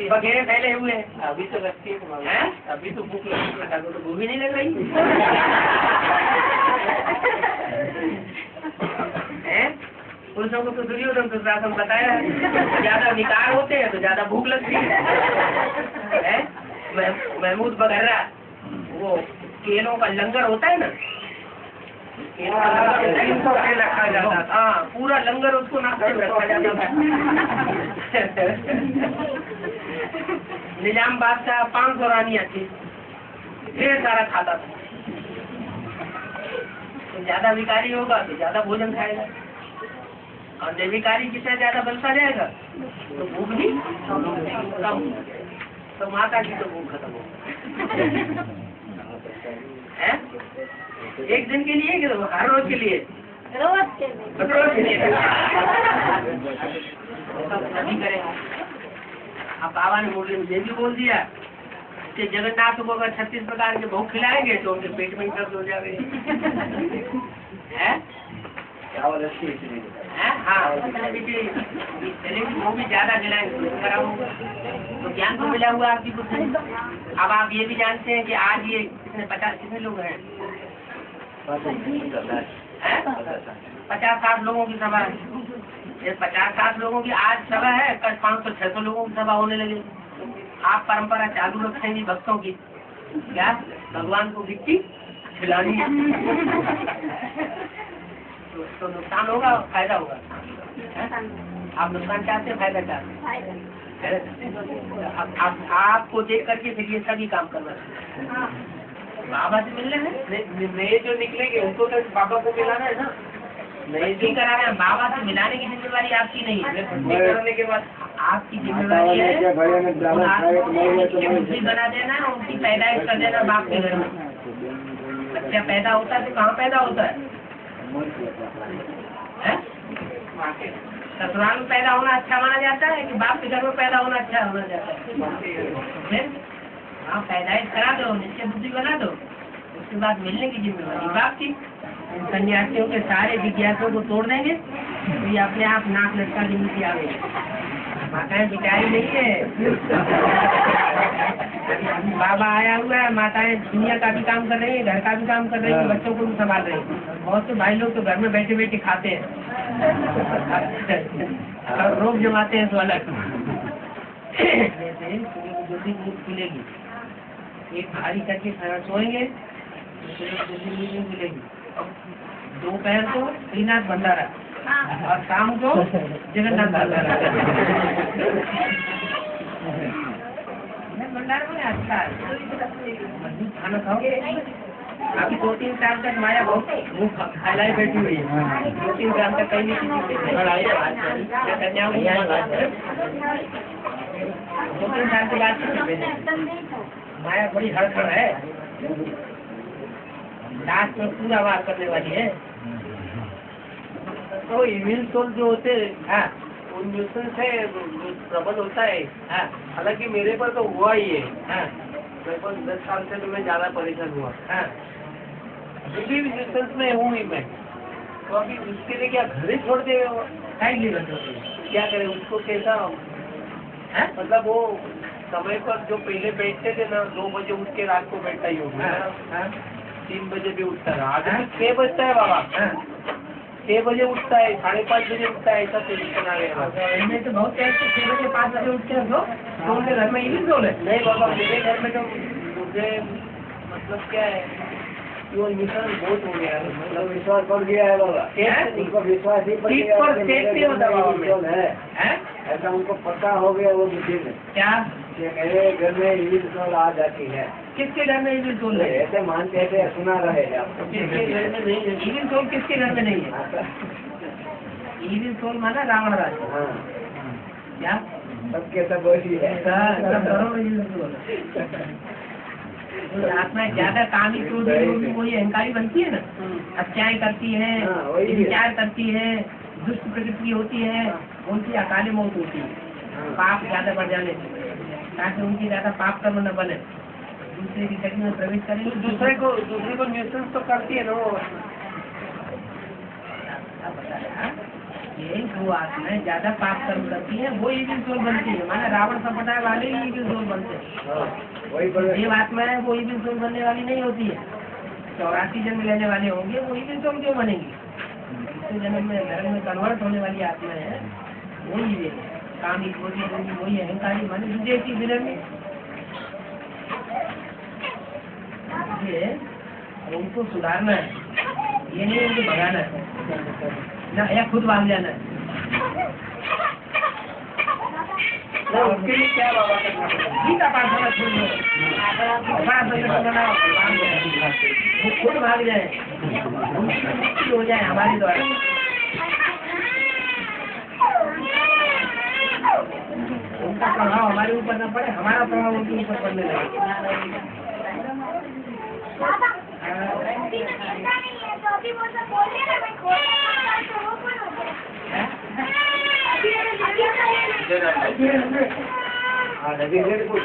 वगैरह फैले हुए हैं। अभी तो लगती है, अभी तो भूख लगती है, तो भूख ही नहीं लग रही है। पुरुषों को तो दुर्योधन तो शासन बताया है, ज्यादा विकार होते हैं तो ज्यादा भूख लगती है। महमूद बघर्रा वो केलों का लंगर होता है ना, केलों का लंगर रखा जाता था। हाँ, पूरा लंगर उसको नाश्ते में रखा जाता था। निजाम बादशाह 500 रानियां थी, ढेर सारा खाता था। तो ज्यादा विकारी होगा तो ज्यादा भोजन खाएगा, और निर्विकारी जितना ज्यादा बनता जाएगा तो भूख भी कम। तो माता की तो भूख खत्म हो है। एक दिन के लिए कि हर रोज के लिए? रोज के लिए सभी करेगा। अब बाबा ने मुरली में ये भी बोल दिया कि जगन्नाथ को अगर 36 प्रकार के भोग खिलाएंगे तो उनके पेट में ही दर्द हो जाएगा। हाँ, चलेगी वो भी ज्यादा खिलाएंगे तो ज्ञान तो मिला हुआ आपकी बुद्धि। अब आप ये भी जानते हैं कि आज ये कितने लोग हैं? 50-60 लोगों की सभा है। ये 50-60 लोगों की आज सभा है, कल 500-600 लोगों की सभा होने लगे। आप परंपरा चालू रखेंगे भक्तों की, क्या भगवान को गिट्टी खिलानी है तो नुकसान होगा फायदा होगा? आप नुकसान चाहते हैं फायदा चाहते हैं? आपको देख करके फिर ये सभी काम करना बाबा से मिलने में नए जो निकलेंगे उनको तो बाबा को मिलाना है ना, नए जी कराना है। बाबा से मिलाने की जिम्मेवारी आपकी नहीं है, करने के बाद आपकी जिम्मेवारी है बुद्धि बना देना, उनकी पैदाइश कर देना। बाप के घर में बच्चा पैदा होता है तो कहाँ पैदा होता है? ससुराल में पैदा होना अच्छा माना जाता है कि बाप के घर में पैदा होना अच्छा होना जाता है? हाँ, पैदाइश करा दो, निश्चय बुद्धि बना दो, उसके बाद मिलने की जिम्मेवारी बाप की। सन्यासियों के सारे जिज्ञासों को तोड़ देंगे तो ये अपने आप नाक लटका के नीचे आवे। माताएं बिचारी नहीं है, बाबा आया हुआ है। माताएं दुनिया का भी काम कर रही है, घर का भी काम कर रही है, बच्चों को भी संभाल रही है। बहुत से भाई लोग तो घर में बैठे बैठे खाते हैं और रोग जमाते हैं तो अलग। जल्दी नींद खुलेगी, एक भारी करके खाना सोएंगे जल्दी नींद खुलेगी। दोपहर को श्रीनाथ भंडारा और शाम को जगन्नाथ भंडारा। भंडारा में अच्छा है, खाना खाओगे। अभी 2-3 साल तक माया बहुत मुँह फैलाई बैठी हुई है, 2-3 साल तक कहीं नहीं किसी से 2-3 साल के बाद माया बड़ी हड़बड़ है, लास्ट में पूरा वार करने वाली है। तो इम्यून सोल जो होते हैं इम्यून से प्रबल होता है। हालांकि मेरे पर तो हुआ ही है, लगभग 10 साल से तो मैं ज्यादा परेशान हुआ। अभी रेजिस्टेंस में हूँ ही मैं, तो अभी उसके लिए क्या घर ही छोड़ दे? क्या करें उसको? कैसा मतलब वो समय पर जो पहले बैठते थे ना, 2 बजे उठ के रात को बैठता ही होगा, 3 बजे भी उठता रहा। आज 6 बजता है बाबा, 6 बजे उठता है, 5:30 बजे उठता है, ऐसा पोजिशन आ गया। इनमें तो बहुत टाइम से 6 बजे 5 बजे उठते हैं तो उनके घर में इविल सोल है। नहीं बाबा, मेरे घर में तो मुझे मतलब क्या है कि वो मिशन बहुत हो गया है, मतलब विश्वास पड़ गया है बाबा, उनको विश्वास ही पड़ ठीक गया पर कि सेफ मेरे नहीं होता घर में बाबा ईविल में। है। हैं? ऐसा उनको पता हो गया वो बुद्धि में क्या कि मेरे घर में ईविल सोल आ जाती है। किसके घर में इविल सोल है? ऐसे मानते थे, सुना रहे आपको। किसके घर में नहीं है? इविल सोल किसके घर में नहीं है? इविल सोल माना रावण राज। हाँ, क्या सबके सब वही है। सब घरों में इविल सोल है। तो आत्मा ज्यादा कामी क्रोधी लोग कोई अहंकारी बनती है ना, अच्छाई करती है, हाँ, वही है। विचार करती है, दुष्ट प्रकृति होती है, उनकी अकाली मौत होती है, पाप ज्यादा बढ़ जाने से, ताकि उनकी ज्यादा पाप कर्म न बने, दूसरे की शरीर में प्रवेश करेंगे। दूसरे को न्यूसेंस तो करती है ना वो। यही वो आत्माएं ज्यादा पाप कर्म करती है, वो इविल सोल बनती है। माना रावण संपदा वाले ही इविल सोल बनते हैं। हाँ, वही बड़े देव आत्मा है वो इविल सोल बनने वाली नहीं होती है। 84 जन्म लेने वाले होंगे वो इविल सोल क्यों बनेंगे? दूसरे जन्म में धर्म में कन्वर्ट होने वाली आत्मा है वो ही कामी क्रोधी होगी, वही अहंकारी माने विजय की विरह में उनको सुधारना है, ये नहीं उनको भगाना है ना, या खुद भाग जाना है ना। उसके लिए क्या बाबा करना पड़ेगा? गीता पाठ होना छोड़ दो, बड़ा संगठन बनाओ, वो खुद भाग जाए, उनकी मुक्ति हो जाए हमारे द्वारा। उनका प्रभाव हमारे ऊपर न पड़े, हमारा प्रभाव उनके ऊपर पड़ने लगे। हाँ, नदी से कुछ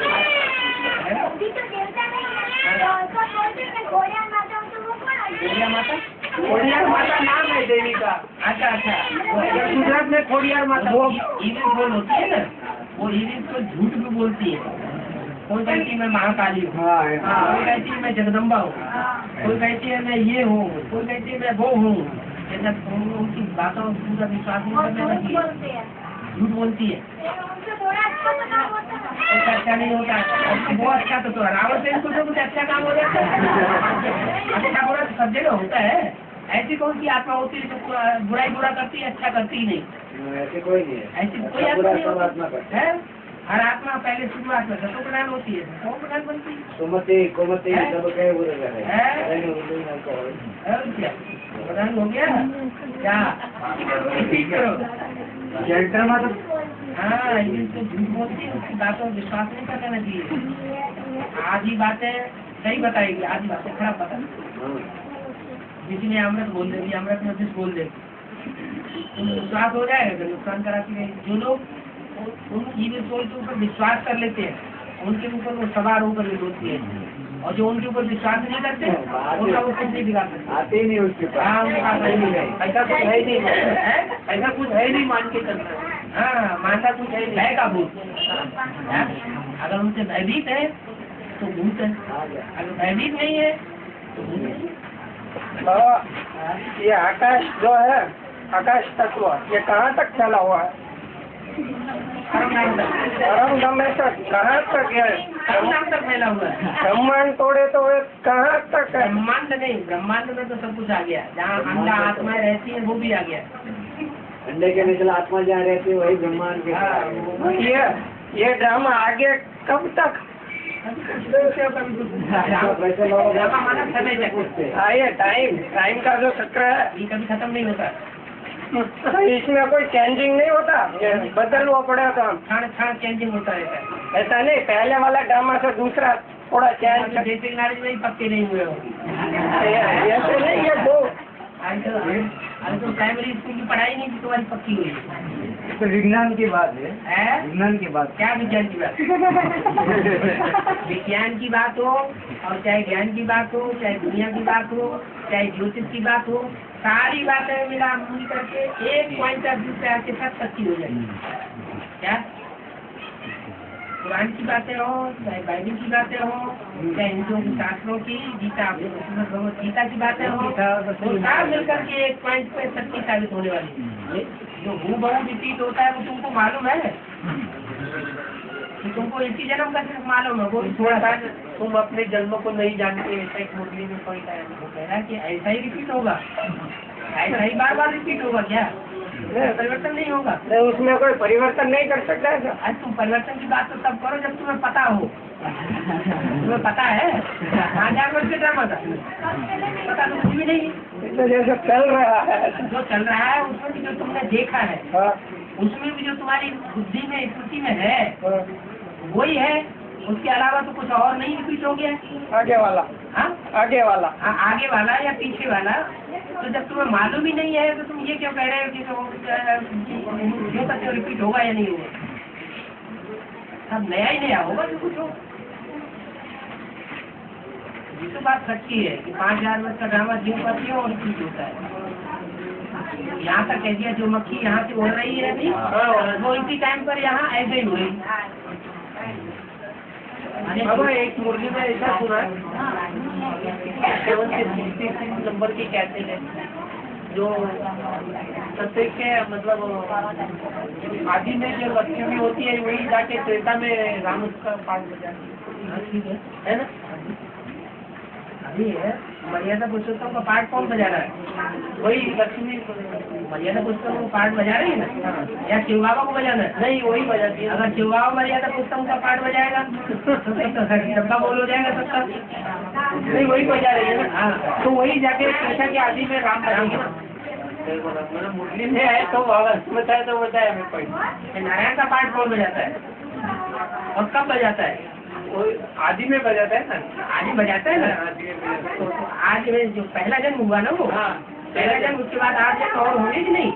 खोडियार माता नाम है देवी का। अच्छा गुजरात में खोडियार माता वो इविल सोल होती है ना, वो इविल सोल झूठ भी बोलती है। कोई कहती है मैं महाकाली हूँ, कोई कहती है मैं जगदम्बा हूँ, कोई कहती है मैं ये हूँ, कोई कहती है मैं वो हूँ। जैसा उनकी बातों पूरा विश्वास नहीं करने लगी है, झूठ बोलती है। अच्छा नहीं होता वो अच्छा तो रावण से कुछ कुछ अच्छा काम हो जाता है। अच्छा बुरा सब जगह होता है। ऐसी कौन सी आत्मा होती है जो बुराई बुरा करती है, अच्छा करती ही नहीं? ऐसे कोई नहीं है। ऐसी कोई आत्मा नहीं होती है। हर आत्मा पहले शुरुआत में सतो प्रधान होती है, कौन प्रधान बनती है? कोमती सब कहे बोले क्या प्रधान हो गया क्या? करो हाँ, ये तो झूठ बोलती है, उसकी बातों में विश्वास नहीं कर लेना चाहिए। आधी बातें सही बताएगी, आधी बातें खराब बताएगी। किसी ने अमृत बोल देगी, अमृत में विष बोल देगी, उनको विश्वास हो जाएगा तो नुकसान कराती रहेगी। जो लोग उन इविल सोल के ऊपर विश्वास कर लेते हैं, उनके ऊपर वो सवार होकर भी होती है, और जो उनके ऊपर विश्वास नहीं करते उनका वो कुछ नहीं बिगाड़ सकते। आते ही नहीं उसके पास। हाँ, उनके पास है नहीं, ऐसा कुछ है ही नहीं, ऐसा कुछ है नहीं मान के चलना है। हाँ, मानता कुछ है नहीं, है का भूत। अगर उनसे भयभीत है तो भूत है, अगर भयभीत नहीं है तो भूत है। ये आकाश जो है, आकाश तत्व, ये कहाँ तक फैला हुआ है? परम तक कहाँ तक है? ब्रह्मांड तक फैला हुआ है। ब्रह्मांड तोड़े तो वे कहाँ तक है? ब्रह्मांड नहीं, ब्रह्मांड में तो सब कुछ आ गया, जहाँ अंडा आत्माएं रहती है वो भी आ गया। अंडे के निकला आत्मा जहाँ रहती है वही ब्रह्मांड के। ये ड्रामा आगे कब तक? वैसे लोग आइए, टाइम का जो चक्र है ये कभी खत्म नहीं होता। तो इसमें कोई चेंजिंग नहीं होता, बदलना पड़ेगा तो हम क्षण चेंजिंग होता रहता है। ऐसा नहीं, पहले वाला ड्रामा से दूसरा थोड़ा चेंज। बेसिक नॉलेज में ही पक्के नहीं हुए हो। ऐसे नहीं, ये दो अभी तो प्राइमरी स्कूल की पढ़ाई नहीं थी, तुम्हारी पक्की हुई तो विज्ञान की बात है। विज्ञान की बात क्या विज्ञान की बात? विज्ञान की बात हो, और चाहे ज्ञान की बात हो, चाहे दुनिया की बात हो, चाहे ज्योतिष की बात हो, सारी बातें मिला मिल करके एक पॉइंट ऑफ व्यू पे आके सब पक्की हो जाएगी। क्या पुराण की बातें हो, चाहे बाइबिल की बातें हो, चाहे हिंदुओं के शास्त्रों की, गीता भगवत गीता की बातें हो, तो सब मिलकर के एक पॉइंट पे सच्ची साबित होने वाली है। जो हूबहू रिपीट होता है वो तुमको मालूम है कि तुमको इसी जन्म का सिर्फ मालूम है, वो थोड़ा सा तुम अपने जन्म को नहीं जानते। ऐसा एक मुरली में कोई वो कह रहा है कि ऐसा ही रिपीट होगा, ऐसा ही बार बार रिपीट होगा क्या, परिवर्तन नहीं होगा। नहीं, उसमें कोई परिवर्तन नहीं कर सकता है। आज तुम परिवर्तन की बात तो तब करो जब तुम्हें पता हो। तुम्हें पता है कहाँ जानवर के ड्रामा था, पता तो कुछ भी नहीं। जैसे चल रहा है, जो चल रहा है उसमें भी जो तुमने देखा है, उसमें भी जो तुम्हारी बुद्धि में स्मृति में है वही है, उसके अलावा तो कुछ और नहीं रिपीट हो गया। आगे वाला, हाँ आगे वाला, हाँ आगे वाला या पीछे वाला। तो जब तुम्हें मालूम ही नहीं है तो तुम ये क्यों कह रहे हो कि जो सत्य रिपीट होगा या नहीं होगा। अब नया ही नया होगा जो कुछ हो। ये तो बात सच्ची है कि 5000 वर्ष का ड्रामा जीव पर क्यों और रिपीट होता है। यहाँ तक कह दिया जो मक्खी यहाँ से उड़ रही है अभी, वो इसी टाइम पर यहाँ ऐसे ही हुई। बाबा एक मुरली में ऐसा सुना 7 से 66 नंबर की कहते हैं जो सत्य के मतलब आदि में जो लक्ष्मी होती है वही जाके त्रेता में राम का पाठ बजाती है ना। अभी है मर्यादा पुरुषोत्तम का पाठ कौन बजा रहा है, वही लक्ष्मी मर्यादा पुरुषोत्तम का पाठ बजा रही है ना, या शिव बाबा को बजाना है। नहीं वही बजाती है। अगर शिव बाबा मर्यादा पुरुषोत्तम का पाठ बजाएगा तो सबका बोल हो जाएगा सबका। नहीं वही बजा रही है ना। हाँ तो वही जाके त्रेता के आदि में राम बजाएंगे ना। मुरली में है तो बताया हमें कोई नारायण का पाठ कौन बजाता है और कब बजाता है, आदि में बजाता है ना, आदि बजाता है ना। तो आज में जो पहला जन्म हुआ ना वो, पहला जन्म, उसके बाद 8 जन्म और होंगे कि नहीं।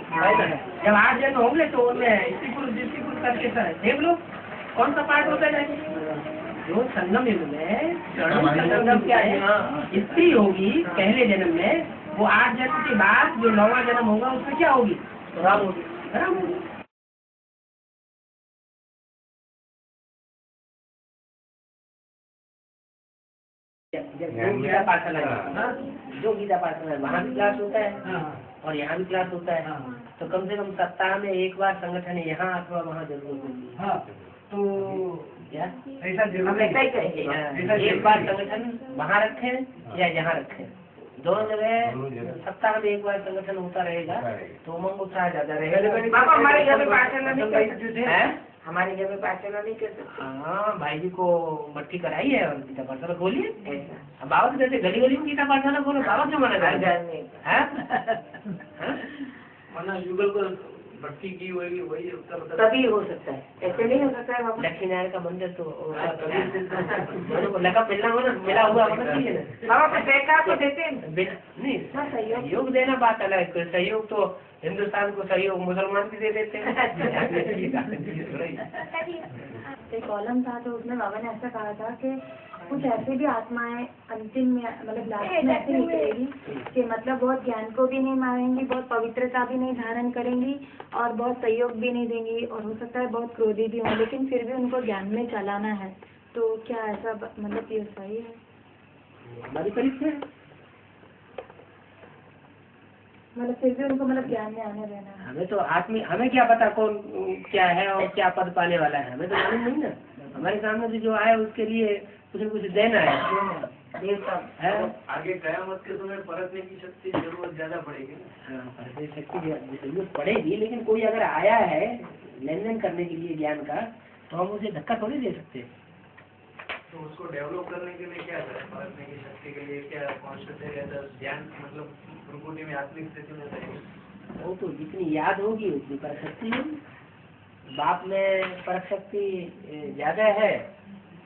जब 8 जन्म होंगे तो उनमें स्त्री पुरुष करके देख लो कौन सा पाठ होता है। जो संगम युग में संगम क्या है, स्त्री होगी पहले जन्म में, वो 8 जन्म के बाद जो 9वां जन्म होगा उसमें क्या होगी, राम होगी। राम होगी। जो गीता पाठशाला है, जो गीता पाठशाला है वहाँ भी क्लास होता है और यहाँ भी क्लास होता है। तो कम से कम सप्ताह में एक बार संगठन यहाँ अथवा वहाँ जरूर होती है। तो क्या ऐसा एक बार संगठन वहाँ रखें या यहाँ रखें, दोनों जगह सप्ताह में एक बार संगठन होता रहेगा तो उमंग उत्साह ज्यादा रहेगा। हमारे घर में पाठशाला नहीं कर सकते, हमारे घर में पाठशाला नहीं कर सकते। हाँ भाई जी को मट्टी कराई है और गीता पाठशाला खोलिए। अब बाबा तो कहते गली गली में गीता पाठशाला खोलो, बाबा क्यों मना करें। वरना युगल को भक्ति की वही तभी हो सकता है, ऐसे नहीं हो सकता है। लक्ष्मी नारायण का मंदिर तो लगा मिला हुआ होना चाहिए ना। तो देते नहीं, सहयोग देना बात अलग है। सहयोग तो हिंदुस्तान को सहयोग मुसलमान भी दे देते हैं। एक कॉलम था तो उसमें बाबा ने ऐसा कहा था कि कुछ ऐसी भी आत्माएं अंतिम में मतलब लास्ट में ऐसी निकलेगी कि मतलब बहुत ज्ञान को भी नहीं मारेंगी, बहुत पवित्रता भी नहीं धारण करेंगी और बहुत सहयोग भी नहीं देंगी और हो सकता है बहुत क्रोधी भी हो, लेकिन फिर भी उनको ज्ञान में चलाना है। तो क्या ऐसा मतलब ये सही है? हमारी परीक्षा मतलब फिर भी उनको मतलब ज्ञान में आने देना है। हमें तो हमें क्या पता कौन क्या है और क्या पद पाने वाला है, हमें तो मालूम नहीं ना। हमारे सामने से जो आए उसके लिए कुछ न कुछ देना है। आगे कयामत के समय परखने की शक्ति जरूरत ज्यादा पड़ेगी। हाँ, परखने की शक्ति जरूरत पड़ेगी, लेकिन कोई अगर आया है लेन देन करने के लिए ज्ञान का तो हम उसे धक्का थोड़ी दे सकते। तो उसको डेवलप करने के लिए क्या करें, परखने की शक्ति के लिए क्या कॉन्शियस ज्ञान मतलब प्रकृति में आत्मिक स्थिति में रहेगी। वो तो जितनी याद होगी उतनी परख शक्ति होगी। बाप में परख शक्ति ज्यादा है,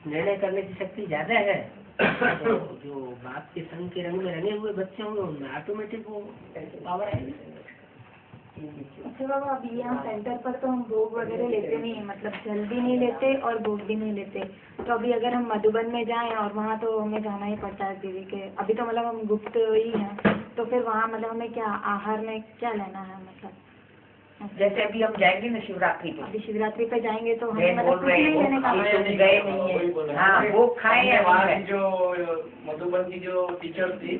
निर्णय करने की शक्ति ज्यादा है। तो जो बाप के संग के रंग में रंगे हुए बच्चे होंगे उनमें ऑटोमेटिक वो पावर आएगी। अच्छा बाबा, अभी यहाँ सेंटर पर तो हम भोग वगैरह लेते नहीं है, मतलब जल भी नहीं लेते और भोग भी नहीं लेते। तो अभी अगर हम मधुबन में जाएं और वहाँ तो हमें जाना ही पड़ता है दीदी के, अभी तो मतलब हम गुप्त ही हैं, तो फिर वहाँ मतलब हमें क्या आहार में क्या लेना है मतलब? जैसे अभी हम जाएंगे ना शिवरात्रि पे, अभी शिवरात्रि पे जाएंगे तो हमें बहन मतलब बोल कुछ रहे नहीं लेने हैं का वो मतलब तुम गए नहीं है, हाँ वो खाए या वहाँ नहीं की खाए? जो मधुबन की जो टीचर थी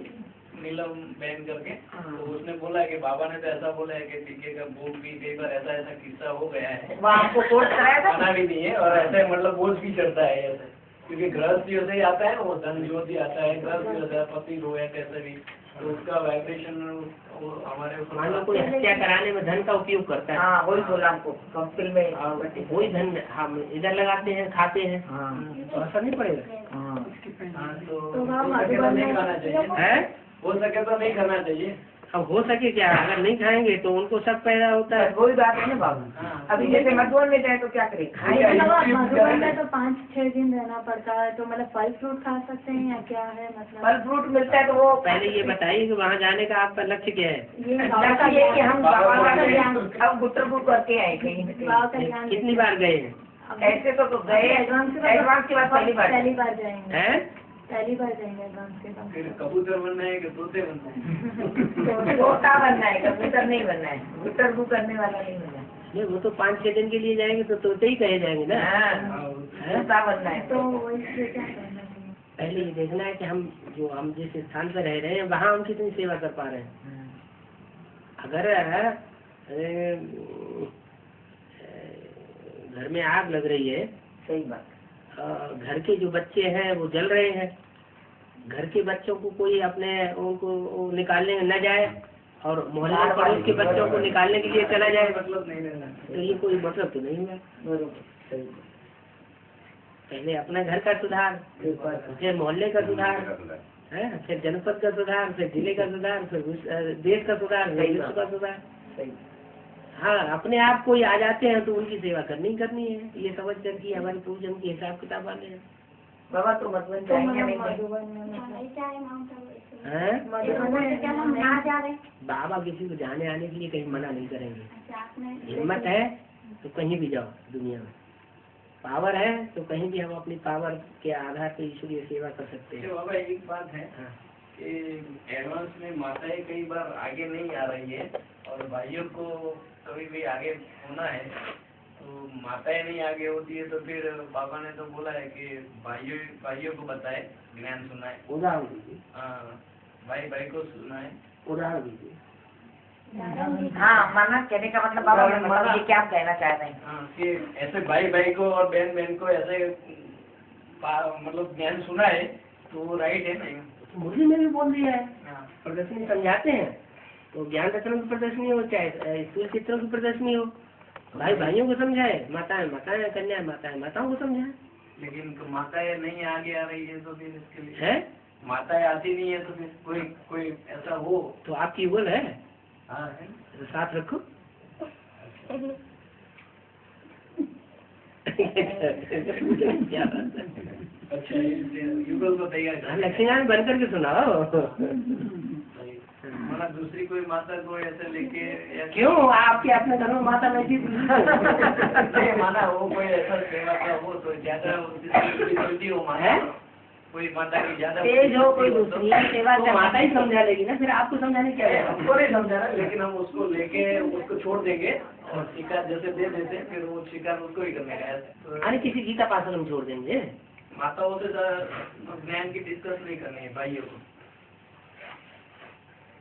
नीलम बहन करके, तो उसने बोला है कि बाबा ने तो ऐसा बोला है कि टीके का भूख भी कई बार ऐसा ऐसा किस्सा हो गया है, वहाँ आपको कोर्स कराया था? खाना भी नहीं है और ऐसे मतलब बोझ भी चढ़ता है ऐसे, क्योंकि गृहस्थी से ही आता है, वो धन ज्योति आता है, गृहस्थी होता है, पति रो है कैसे भी, तो उसका वाइब्रेशन हमारे ऊपर मान लो कोई हत्या कराने में धन का उपयोग करता है, हाँ वही बोला हमको कंपनी में, और वही धन हम इधर लगाते हैं, खाते हैं, हाँ तो असर नहीं पड़ेगा। हाँ तो वहाँ हो सके तो मधुबन नहीं में- खाना चाहिए, है हो सके तो नहीं करना चाहिए। अब हो सके क्या, अगर नहीं खाएंगे तो उनको शक पैदा होता है। वही बात है ना बाबू, अभी जैसे मधुबन में जाए तो क्या करें, खाएगा मतलब आप ही। मधुबन में तो 5-6 दिन रहना पड़ता है, तो मतलब फल फ्रूट खा सकते हैं या क्या है मतलब? फल फ्रूट मिलता है तो वो पहले ये बताइए कि वहाँ जाने का आपका लक्ष्य क्या है? ये बाबा का लक्ष्य ये कि हम बाबा बाबा का का अब गुटरपुर करके आए कहीं न बाबा कहीं। का ज्ञान कितनी बार गए हैं? ऐसे तो गए एडवांस की बात पहली बार पहली बार जाएंगे, हैं? पहली बार जाएंगे एडवांस के बाद। फिर कबूतर बनना है कि तोते बनना है? तोता बनना है, कबूतर नहीं बनना है, गुटरपुर करने वाला नहीं बनना है। नहीं, वो तो 5-6 दिन के लिए जाएंगे तो तोते ही कहे जाएंगे ना। हाँ, हैं? तोता बनना है तो इससे क्या करना चाहिए? पहले ये देखना है कि हम जिस स्थान पर रह रहे हैं वहाँ हम कितनी सेवा कर पा रहे हैं। अगर घर में आग लग रही है, सही बात। घर के जो बच्चे हैं वो जल रहे हैं, घर के बच्चों को कोई अपने उनको निकालने न जाए और मोहल्ले पड़ोस के बच्चों को निकालने के लिए चला जाए, मतलब नहीं रहना। तो ये कोई मतलब तो नहीं है। बरोबर सही। पहले अपना घर का सुधार, फिर मोहल्ले का सुधार, है फिर जनपद का सुधार, फिर जिले का सुधार, फिर देश का सुधार, फिर विश्व का सुधार। सही। हाँ, अपने आप कोई आ जाते हैं तो उनकी सेवा करनी है, ये समझ कर कि हमारे पूजन के हिसाब किताब वाले हैं। बाबा तो मधुबन तो जाएंगे मतलब नहीं? मधुबन में मतलब हैं? मधुबन में क्या हम ना जा रहे हैं? बाबा किसी को जाने आने के लिए कहीं मना नहीं करेंगे। हिम्मत है तो कहीं भी जाओ दुनिया में, पावर है तो कहीं भी हम अपनी पावर के आधार पर ईश्वरीय सेवा कर सकते हैं। बाबा एक बात है कि एडवांस में माताएं कई बार आगे नहीं आ रही है और भाइयों को कभी भी आगे होना है, तो माताएं नहीं आगे होती है तो फिर बाबा ने तो बोला है कि भाइयों को बताए, ज्ञान सुनाए। उदाहरण दीजिए। हाँ, भाई को सुनाए। उदाहरण दीजिए। हाँ, माना कहने का मतलब बाबा मतलब ये क्या कहना चाह रहे हैं? हाँ, कि ऐसे भाई को और बहन को ऐसे मतलब ज्ञान सुनाए तो वो राइट है नहीं? मुरली में भी बोल दिया है, हाँ। प्रदर्शनी समझाते हैं तो ज्ञान रत्नों की प्रदर्शनी हो चाहे स्थूल चित्रों की प्रदर्शनी हो, भाइयों को समझाए, माताएं कन्या माताओं को समझाए। लेकिन तो माताएं नहीं आगे आ रही है तो फिर इसके लिए है माताएं आती नहीं है तो फिर कोई ऐसा हो। तो आपकी उगल है हाँ है। तो साथ रखो। अच्छा, युगल को तैयार कर लक्ष्मीनारायण बन करके सुनाओ। माना दूसरी कोई माता को ऐसे लेके या क्यों आपके अपने घर में माता बैठी नहीं, माना वो कोई ऐसा सेवा का हो तो ज्यादा हो माना है? कोई माता की ज्यादा तेज हो कोई दूसरी सेवा तो माता ही समझा लेगी ना, फिर आपको समझाने क्या है? हमको नहीं समझा रहा, लेकिन हम उसको लेके उसको छोड़ देंगे और शिकार जैसे दे देते फिर वो शिकार उसको ही करने का है। तो अरे किसी गीता पास हम छोड़ देंगे। माताओं से ज्ञान की डिस्कस नहीं करनी है भाइयों को।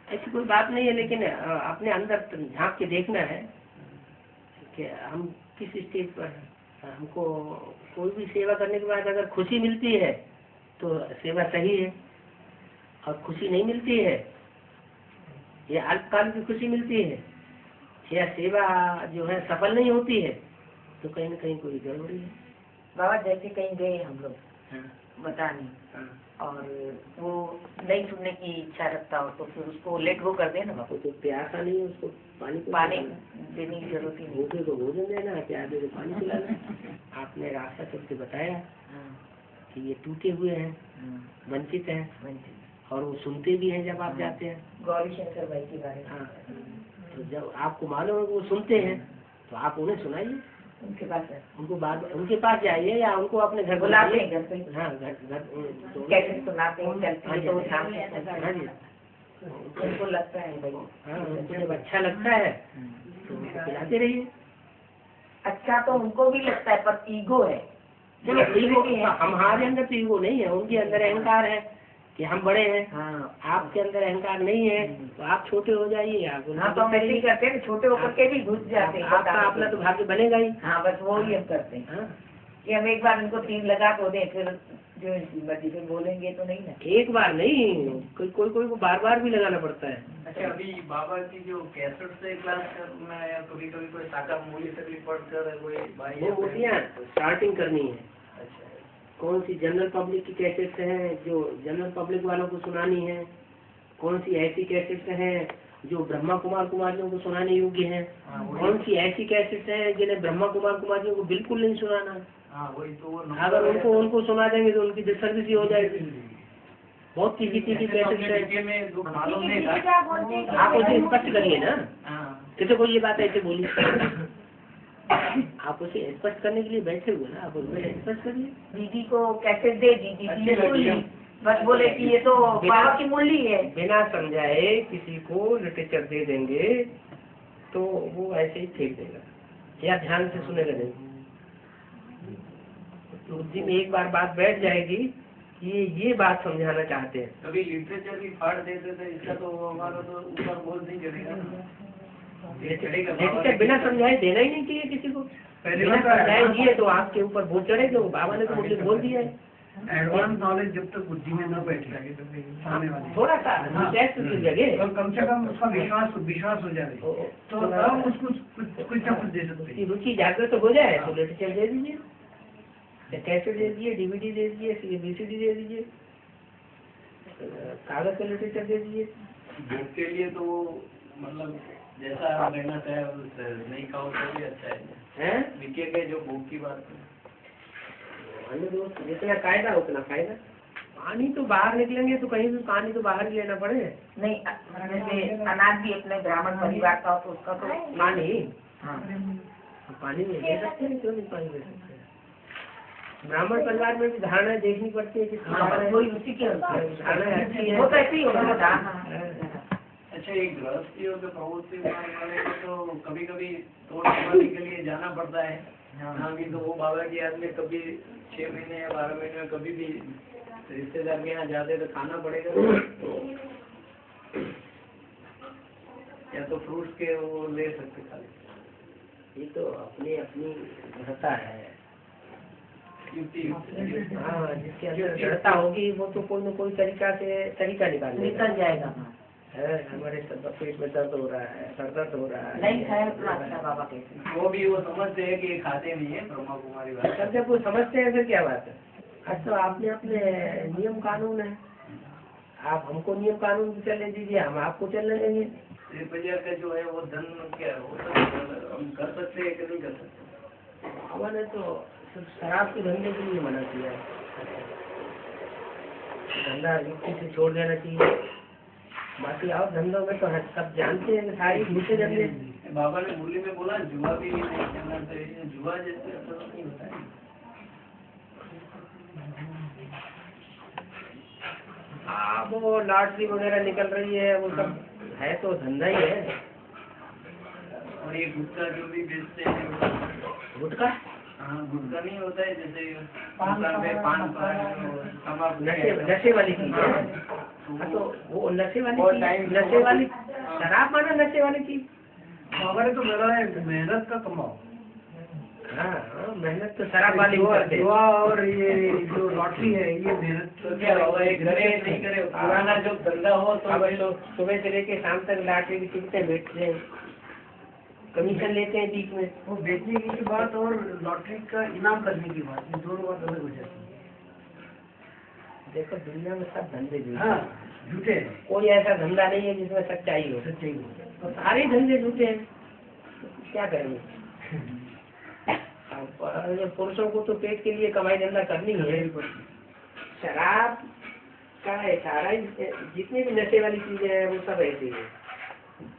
ऐसी कोई बात नहीं है, लेकिन अपने अंदर झांक के देखना है कि हम किस स्टेज पर हैं। हमको कोई भी सेवा करने के बाद अगर खुशी मिलती है तो सेवा सही है, और खुशी नहीं मिलती है या अल्पकाल की खुशी मिलती है या सेवा जो है सफल नहीं होती है तो कहीं न कहीं कोई गड़बड़ी है। बाबा जैसे कहीं गए हम लोग हाँ, बताने हाँ। और वो नहीं सुनने की इच्छा रखता हो तो फिर उसको लेट गो कर देना बाबा। वो तो प्यासा नहीं है, उसको पानी देने की जरूरत ही नहीं। भूखे को भोजन देना, प्यासे को पानी पिलाना। आपने रास्ता चल के बताया हाँ, कि ये टूटे हुए हैं, हाँ, वंचित हैं, वंचित। और वो सुनते भी हैं जब आप जाते हैं। गौरी शंकर भाई के बारे में। हाँ, तो जब आपको मालूम है कि वो सुनते हैं तो आप उन्हें सुनाइए, उनके पास है। उनके पास जाइए या उनको अपने घर बुलाते हैं घर पे। हाँ, घर तो कैसे सुनाते हैं चलते हैं तो वो ध्यान से हाँ जी, उनको लगता है भाई। हाँ, उनको जब अच्छा लगता है तो उनको पिलाते रहिए। अच्छा तो उनको भी लगता है, पर ईगो है। चलो ईगो, हमारे अंदर तो ईगो नहीं है, उनके अंदर अहंकार है कि हम बड़े हैं। हाँ, आपके अंदर अहंकार नहीं है तो आप छोटे हो जाइए। आप हाँ तो हम ऐसे ही करते हैं, छोटे होकर के भी घुस जाते हैं। आपका अपना तो भाग्य बनेगा ही। हाँ बस वो ही हम करते हैं हाँ? कि हम एक बार इनको तीर लगा तो दें, फिर जो मर्जी फिर बोलेंगे तो नहीं ना। एक बार नहीं, कोई को बार बार भी लगाना पड़ता है। अच्छा, अभी बाबा की जो कैसेट से क्लास करना है, कभी कभी कोई साका मूली से भी पढ़कर कोई भाई वो मूर्तियाँ स्टार्टिंग करनी है। अच्छा, कौन सी जनरल पब्लिक की कैसेट्स हैं जो जनरल पब्लिक वालों को सुनानी है, कौन सी ऐसी कैसेट्स हैं जो ब्रह्मा कुमार कुमारियों को सुनाने योग्य हैं, कौन सी ऐसी कैसेट्स हैं जिन्हें ब्रह्मा कुमार कुमारियों को बिल्कुल नहीं सुनाना। हाँ वही तो। अगर उनको सुना देंगे तो उनकी डिसर्विस ही हो जाएगी। बहुत तीखी तीखी कैसेट्स है। में जो मालूम नहीं था, आप उसे स्पष्ट करिए ना, हाँ किसी को ये बात ऐसे बोली। आप उसे स्पष्ट करने के लिए बैठे हुए ना, आप उसे स्पष्ट करिए। दीदी को कैसे दे, दीदी सुन ली, बस बोले कि ये तो बाबा की मुरली है। बिना समझाए किसी को लिटरेचर दे देंगे तो वो ऐसे ही फेंक देगा या ध्यान से सुनेगा नहीं। तो बुद्धि में एक बार बात बैठ जाएगी कि ये बात समझाना चाहते हैं। कभी लिटरेचर भी फाड़ देते थे, इसका तो हमारा तो ऊपर बोझ नहीं चढ़ेगा। लिटरेचर बिना समझाए देना ही नहीं चाहिए किसी को। बिना समझाए दिए तो आपके ऊपर बोझ चढ़ेगा। वो बाबा ने तो मुझे बोल दिया है। एडवांस नॉलेज जब तक बुद्धि में न बैठे सामने वाले, थोड़ा सा जगह और कम से कम उसका विश्वास हो जाए तो हम उसको कुछ ना कुछ दे सकते हैं। रुचि जागृत हो जाए तो लिटरेचर दे दीजिए, कैसेट दे दीजिए, डीवीडी दे दीजिए, बीसीडी दे दीजिए, कागज का लिटरेचर दे दीजिए। बुक के लिए तो मतलब जैसा मेहनत है नहीं खाओ तो भी अच्छा है। विके के जो बुक की बात है, दोस्त जितना कायदा उतना फायदा। पानी तो बाहर निकलेंगे तो कहीं भी पानी तो बाहर ही लेना पड़े। नहीं जैसे अनाज भी अपने ब्राह्मण परिवार का हो तो उसका तो पानी, हाँ पानी में ले सकते हैं, क्यों नहीं पानी ले सकते हैं। ब्राह्मण परिवार में भी धारणा देखनी पड़ती है कि वही उसी के धारणा अच्छी है, वो तो ऐसे ही होगा। अच्छा, एक गृहस्थियों के प्रवृत्ति वाले को तो कभी कभी तोड़ करने के लिए जाना पड़ता है। हाँ भी तो वो बाबा की याद में कभी 6 महीने या 12 महीने में कभी भी रिश्तेदार के यहाँ जाते तो खाना पड़ेगा। या तो फ्रूट्स के वो ले सकते खाली। ये तो अपनी अपनी दृढ़ता है। हाँ, जिसके अंदर दृढ़ता होगी वो तो कोई न कोई तरीका निकल जाएगा। हमारे पेट में दर्द हो रहा है, सर दर्द हो रहा है, नहीं खाया तो अच्छा बाबा कैसे, वो भी वो समझते हैं कि खाते नहीं है ब्रह्मा कुमारी बात। तब जब वो समझते हैं फिर क्या बात है। आज तो आपने अपने नियम कानून है, आप हमको नियम कानून से चलने दीजिए, हम आपको चलने देंगे। रुपया का जो है वो धन क्या है, वो तो हम कर सकते हैं कि नहीं कर सकते। बाबा ने तो सिर्फ शराब के धंधे के लिए मना किया है। धंधा युक्ति से छोड़ देना चाहिए, बाकी और धंधों में तो सब जानते हैं कि सारी घुसे धंधे। बाबा ने मुरली में बोला जुआ भी नहीं खेलना चाहिए, जुआ जैसे तो नहीं होता है। हाँ, वो लॉटरी वगैरह निकल रही है, वो सब है तो धंधा ही है। और ये गुटखा जो भी बेचते हैं, गुटखा, हाँ गुटखा नहीं होता है जैसे पान नशे वाली चीज है। हाँ, तो वो नशे वाली शराब माना नशे वाली चीज। हमारे तो मेहनत का कमाओ। हाँ, मेहनत तो शराब वाली करते हैं। जुआ और ये जो लॉटरी है ये मेहनत तो क्या होगा, एक करे नहीं करे, पुराना जो धंधा हो तो भाई लोग सुबह से लेके शाम तक लॉटरी की टिकटें बेचते हैं, कमीशन लेते हैं बीच में। वो बेचने की बात और लॉटरी का इनाम करने की बात, ये दोनों बात अलग हो जाती है। देखो दुनिया में सब धंधे झूठे हैं, कोई ऐसा धंधा नहीं है जिसमें सच्चाई हो। तो सारे धंधे झूठे हैं, तो क्या करेंगे। पुरुषों को तो पेट के लिए कमाई धंधा करनी है। शराब का है सारा, जितनी भी नशे वाली चीजें हैं वो सब ऐसी है।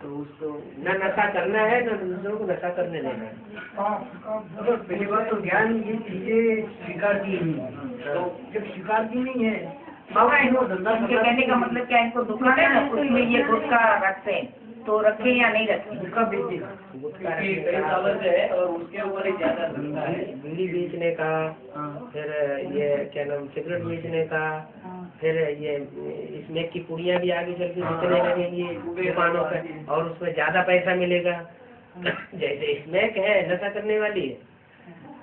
तो उसको न नशा करना है न दूसरों को नशा करने देना है। पहली बात तो ज्ञान ये चीजें स्वीकार की नहीं है, तो जब स्वीकार की नहीं है बाबा इनको कहने का मतलब क्या, इनको दुकान है ना उसमें ये गुटखा रखते हैं, तो रखें या नहीं रखें? गुटखा कई सालों से है और उसके ऊपर ही ज्यादा धंधा है, बीड़ी बेचने का, फिर ये क्या नाम सिगरेट बेचने का, फिर ये स्मैक की पुड़ियाँ भी आगे चल के बिकने लगेंगी दुकानों पे और उसमें ज्यादा पैसा मिलेगा। जैसे स्मैक है नशा करने वाली है,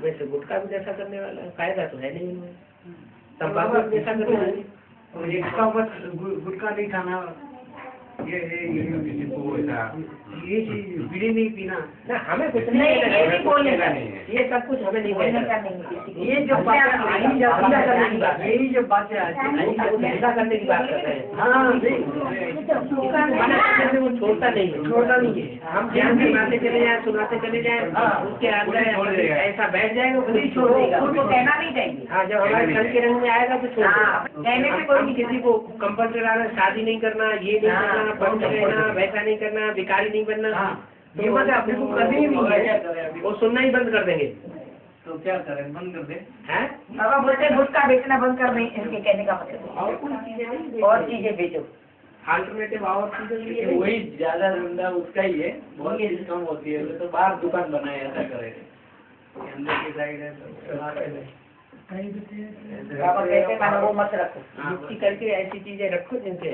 वैसे गुटखा भी नशा करने वाला है, फायदा तो है नहीं इनमें। तम्बाकू भी नशा करने वाली, गुटखा नहीं खाना, ये चीज बीड़ी नहीं पीना ना हमें कुछ नहीं, ये नहीं नहीं बोलने का ये सब कुछ हमें नहीं बोलने बोलना। का नहीं। ये जो बातें आई धंधा करने की बात है। यही जो बातें आती धंधा करने की बात कर रहे हैं, हाँ मना करने से वो छोड़ता नहीं है, छोड़ता नहीं है। हम ध्यान सुनाते चले जाए, सुनाते चले जाए, उसके अंदर ऐसा बैठ जाएगा खुद ही छोड़ देगा। उनको कहना नहीं चाहिए। हाँ, जब हमारे तन के रंग में आएगा तो छोड़ हाँ, देगा। कहने से कोई नहीं किसी को कंपल्सरी डालना, शादी नहीं करना, ये नहीं करना, बंद रहना, वैसा नहीं करना, भिखारी नहीं बनना, ये बातें अपने को करनी ही नहीं है, वो सुनना ही बंद कर देंगे। तो क्या करें, बंद कर दे। हैं? बाबा बोलते हैं गुटखा बेचना बंद कर दें, इनके कहने का मतलब और कुछ चीजें नहीं, और चीजें बेचो। अल्टरनेटिव और चीजें भी है। वही ज्यादा धंधा उसका ही है, बहुत चीज कम होती है, तो बाहर दुकान बनाए ऐसा करे, अंदर की साइड है तो बाबा कहते हैं मानो वो मत रखो। युक्ति करके ऐसी चीजें रखो जिनसे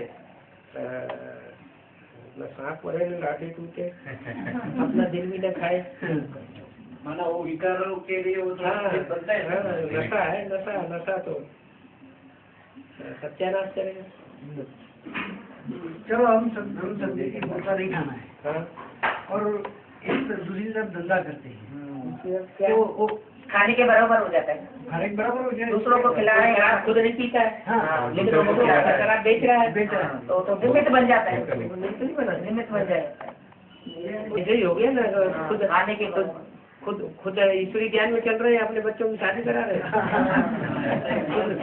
न सांप पड़े न लाठी टूटे, अपना दिल भी न खाए। माना वो विकारों के लिए वो थोड़ा बनता है ना, नशा है, नशा तो सत्यानाश करेगा। चलो हम सब देखिए गुटखा नहीं खाना है, हाँ, और एक दूसरी तरफ धंधा करते हैं तो वो खाने के बराबर हो जाता है, हर एक बराबर हो जाए, दूसरों को खिला रहे हैं आप खुद नहीं पीता है, हाँ, लेकिन लोगों को शराब बेच रहा है, तो निमित्त बन जाता है, नहीं बना, निमित्त बन जाता है यही हो गया ना। खुद खाने के खुद ईश्वरी ज्ञान में चल रहे हैं, अपने बच्चों की शादी करा रहे हैं,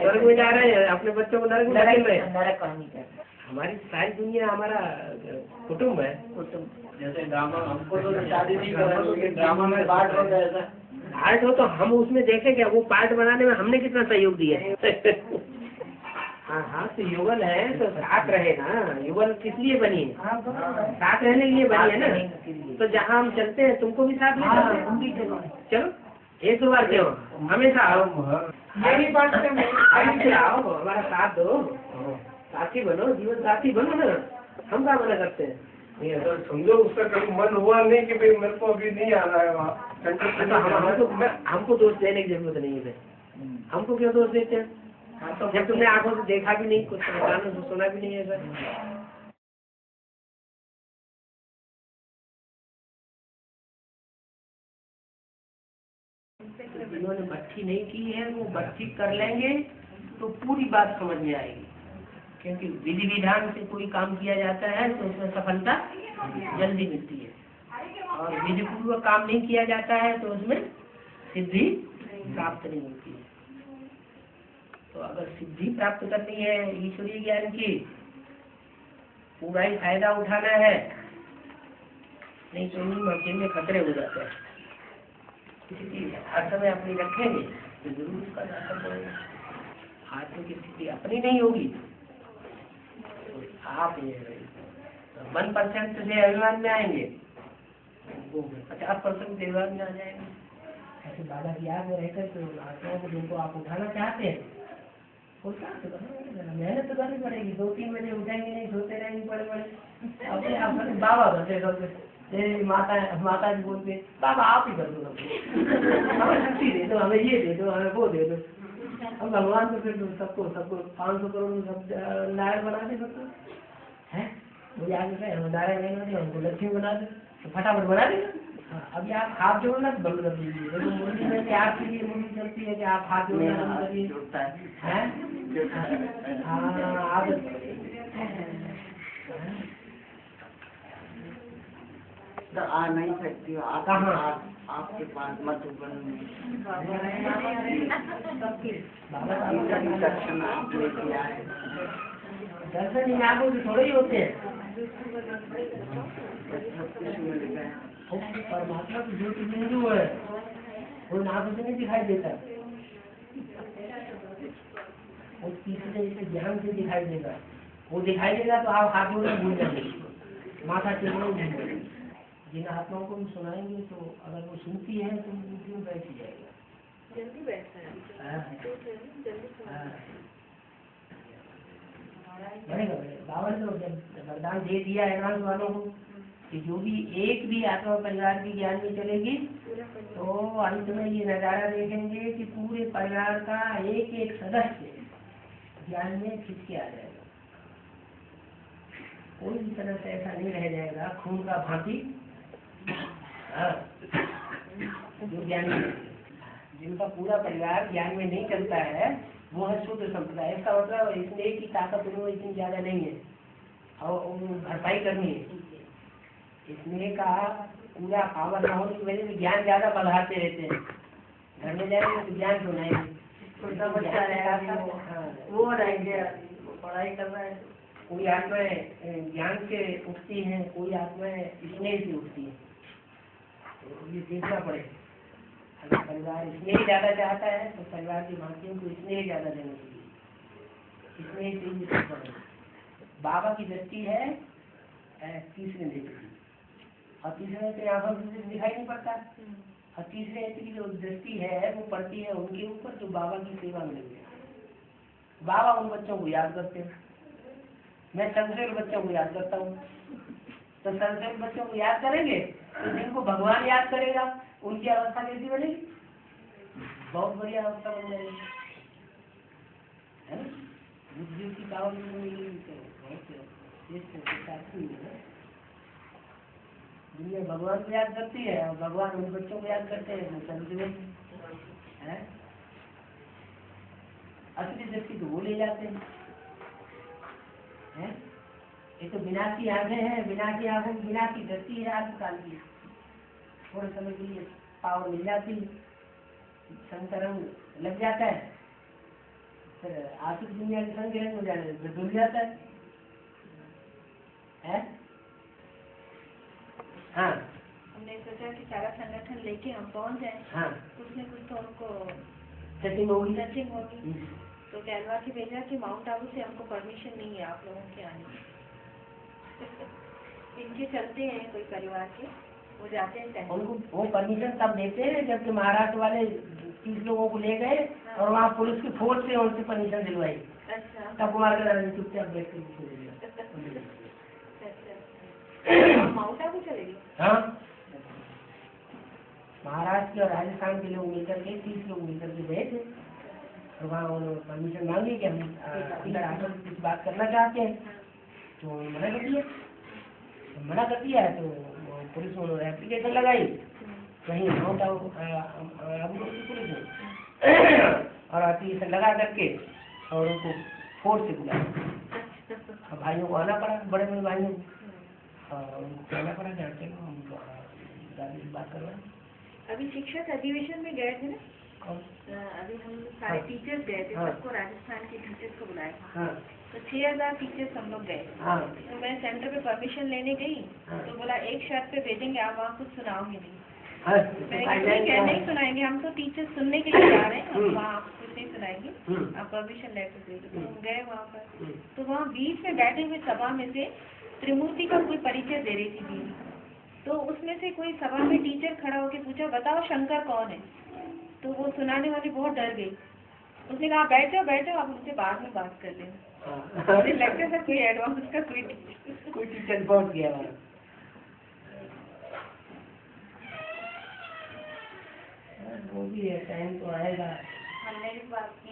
स्वर्ग में जा रहे हैं, अपने बच्चों को नरक में धकेल रहे हैं। नरक कहानी का हमारी सारी दुनिया हमारा कुटुम्ब है। जैसे ड्रामा, हमको तो शादी नहीं करना, क्योंकि ड्रामा में पार्ट हो गया ऐसा, पार्ट हो तो हम उसमें देखें क्या, वो पार्ट बनाने में हमने कितना सहयोग दिया है। हाँ, तो युगल है तो साथ रहे ना, युगल किस लिए बनी है, साथ रहने के लिए बनी है ना। तो जहाँ हम चलते हैं तुमको भी साथ ले चलते हैं। चलो एक दो बार क्यों, हमेशा आओ, मेरी बात से आओ, हमारा साथ दो, साथी बनो, जीवन साथी बनो ना, हम क्या मना करते हैं। नहीं अगर समझो उसका कभी मन हुआ नहीं कि भाई मेरे को अभी नहीं आना है वहाँ, हमको दोष देने की जरूरत नहीं है, हमको क्यों दोष देते हैं, जब तुमने आंखों से देखा भी नहीं, कुछ कानों से सुना भी नहीं है सर। जिन्होंने भट्टी नहीं की है वो भट्टी कर लेंगे तो पूरी बात समझ में आएगी, क्योंकि विधि विधान से कोई काम किया जाता है तो उसमें सफलता जल्दी मिलती है, और विधि पूर्वक काम नहीं किया जाता है तो उसमें सिद्धि प्राप्त नहीं होती है। तो अगर सिद्धि प्राप्त करनी है ईश्वरीय ज्ञान की, पूरा ही फायदा उठाना है, नहीं तो इन मौके में खतरे हो जाते हैं। इसलिए हर समय अपनी रखेंगे तो जरूर उसका दर्शन करेंगे। आत्मा की स्थिति अपनी नहीं होगी तो आप 1% से अभिमान में आएंगे, वो 50% अभिमान में आ जाएंगे। ऐसे बाबा की याद में रहकर तो आत्माओं को जिनको आप उठाना चाहते हैं मेहनत तो करनी पड़ेगी, 2-3 बजे उठेंगे नहीं, सोते रहेंगे बड़े अपने आप बाबा करते करते माता जी बोलते बाबा आप ही कर दो, हमें शक्ति दे दो, हमें ये दे दो, हमें वो दे दो। हम भगवान तो फिर सबको 500 करोड़ सब नारायण बना दे सकते हैं, मुझे आगे कहे हम नारायण बना दे, हमको लक्ष्मी बना दे तो फटाफट बना देगा। अभी आप हाथ जोड़ना तो बंद कर दीजिए, देखो मुरली में से आपके लिए मुरली चलती है कि आप हाथ जोड़ना बंद करिए, आप तो आ नहीं सकती हो आप, आपके पास मधुबन में दर्शन आप लेके आए, दर्शन इन आंखों से थोड़े ही होते हैं, परमात्मा की जो बिंदु है वो आंखों से नहीं दिखाई देता, वो तीसरे ज्ञान से दिखाई देगा, वो दिखाई देगा तो आप हाथ जोड़ना भूल जाएंगे, माथा टेकने नहीं। जिन आत्माओं को हम सुनाएंगे तो अगर वो सुनती है तो वो बैठ ही जाएगा, जल्दी बैठता है। बाबा ने तो जब वरदान दे दिया एडवांस वालों को कि जो भी एक भी आत्मा परिवार की ज्ञान में चलेगी तो अंत में ये नजारा देखेंगे कि पूरे परिवार का एक एक सदस्य ज्ञान में खिंच के आ जाएगा। कोई भी तरह से ऐसा नहीं रह जाएगा खून का भांति जो ज्ञान में, जिनका पूरा परिवार ज्ञान में नहीं चलता है वो है शुद्ध संप्रदाय। इसका मतलब इसमें की ताकत उन्होंने इतनी ज्यादा नहीं है और भरपाई करनी है। इसमें का पूरा पावर न होने की वजह से ज्ञान ज्यादा बढ़ाते रहते हैं। घर में जाएंगे तो ज्ञान सुनाएंगे, छोटा बच्चा रहेगा वो रहेंगे पढ़ाई कर रहा है। कोई आत्माएं ज्ञान से उठती हैं, कोई आत्माएं स्नेह से उठती हैं। तो ये देखना पड़ेगा। अगर परिवार स्नेह ज्यादा चाहता है तो परिवार के भांतियों को स्नेह ज्यादा देना चाहिए। स्नेह से ही पड़ेगा। बाबा की दृष्टि है तीसरे नेत्र की, और तीसरे नेत्र आंखों से दिखाई नहीं पड़ता, और तीसरे नेत्र की जो दृष्टि है वो पड़ती है उनके ऊपर जो बाबा की सेवा में लगे। बाबा उन बच्चों को याद करते हैं। मैं संस्कृत बच्चों को याद करता हूँ, तो संस्कृत बच्चों को याद करेंगे तो जिनको भगवान याद करेगा उनकी अवस्था कैसी बनेगी? बहुत बढ़िया अवस्था बन जाएगी, है ना? बुद्धि की पावर दुनिया भगवान को याद करती है और भगवान उन बच्चों को याद करते हैं। असली दृष्टि तो वो ले जाते हैं। ये तो विनाशी आंखें हैं, विनाशी आंखों की विनाशी दृष्टि है अल्पकाल की। थोड़े समय के लिए पावर मिल जाती है, संतरंग लग जाता है, फिर आर्थिक दुनिया के संग हो जाने से डूब जाता है। हाँ, हमने सोचा कि सारा संगठन लेके हम पहुंच जाए। हाँ, कुछ न कुछ तो हमको सेटिंग होगी। तो कहलवा के भेजा कि माउंट आबू से हमको परमिशन नहीं है आप लोगों के आने की। इनके चलते हैं कोई परिवार के, वो जाते हैं उनको वो परमिशन तब देते हैं जबकि महाराष्ट्र वाले 30 लोगों को ले गए और वहाँ पुलिस की फोर्स से उनसे परमिशन दिलवाई। अच्छा, तब कुमार का चुपचाप बैठ कर माउंट आबू चलेगी। हाँ, महाराष्ट्र और राजस्थान के लोग मिलकर के 30 लोग मिलकर के गए थे और वहाँ उन्होंने परमिशन मांगी कि हम अंदर आकर कुछ बात करना चाहते हैं, तो मना कर दिया। मना कर दिया है तो पुलिस ने एप्लीकेशन लगाई कहीं माउंट आबू की पुलिस ने और एप्लीकेशन लगा करके और उनको फोर्स से बुलाया। भाइयों को आना पड़ा, बड़े बड़े भाइयों को, और उनको कहना पड़ा कि चलो हम दादी से बात करवाएं। अभी शिक्षक अधिवेशन में गए थे ना, अभी हम सारे टीचर्स गए थे, सबको राजस्थान के टीचर्स को बुलाया था। तो 6000 टीचर्स हम लोग गए। तो मैं सेंटर पे परमिशन लेने गई तो बोला एक शर्त पे भेजेंगे, आप वहाँ कुछ सुनाओगे नहीं। नहीं सुनाएंगे, हम तो टीचर्स सुनने के लिए जा रहे हैं, हम वहाँ कुछ नहीं सुनाएंगे, आप परमिशन लेकर भेजो। तो हम गए वहाँ पर, तो वहाँ बीच में बैठे हुए सभा में से त्रिमूर्ति का कोई परिचय दे रही थी दीदी। तो उसमें से कोई सभा में टीचर खड़ा होकर पूछा, बताओ शंकर कौन है? तो वो सुनाने वाली बहुत डर गई। उसने कहा बैठो बैठो, आप मुझसे बाद में बात कर लेना। मुझे लगता था कोई एडवांस का कोई टीचर पहुंच गया। वो भी है, टाइम तो आएगा। हमने भी बात की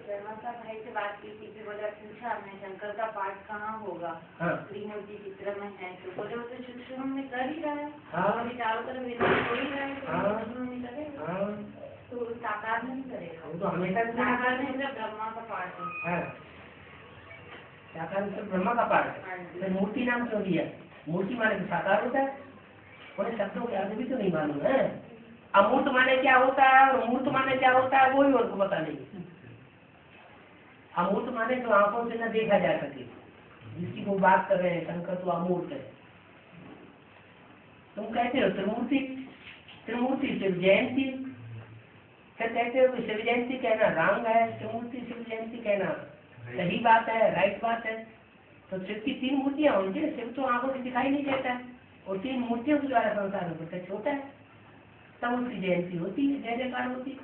शर्मा भाई से बात की थी, फिर बोला पूछा हमने शंकर का पाठ कहाँ होगा, त्रिमूर्ति चित्र में है, तो बोले वो तो शुरू में कर ही रहा है, अभी चारों तरफ विधान हो ही रहा है, तो साकार नहीं करेगा, तो हमेशा साकार में ब्रह्मा का पाठ है, साकार में ब्रह्मा का पाठ है। मूर्ति नाम क्यों दिया? मूर्ति माने तो साकार होता है, उन्हें शब्दों के अर्थ भी तो नहीं मालूम है। अमूर्त माने क्या होता है और मूर्त माने क्या होता है वो ही उनको पता नहीं। अमूर्त माने जो आंखों से न देखा जा सके, जिसकी वो बात कर रहे हैं शंकर तो अमूर्त है। तुम कहते हो त्रिमूर्ति, त्रिमूर्ति शिव जयंती, फिर कहते हो शिव जयंती कहना रंग है, त्रिमूर्ति शिव जयंती कहना सही बात है, राइट बात है। तो शिव की 3 मूर्तियां होंगी, शिव तो आंखों से दिखाई नहीं देता है और 3 मूर्तियों के द्वारा संसार में प्रत्यक्ष होता है, तब उसकी जयंती होती है, जय जयकार होती है।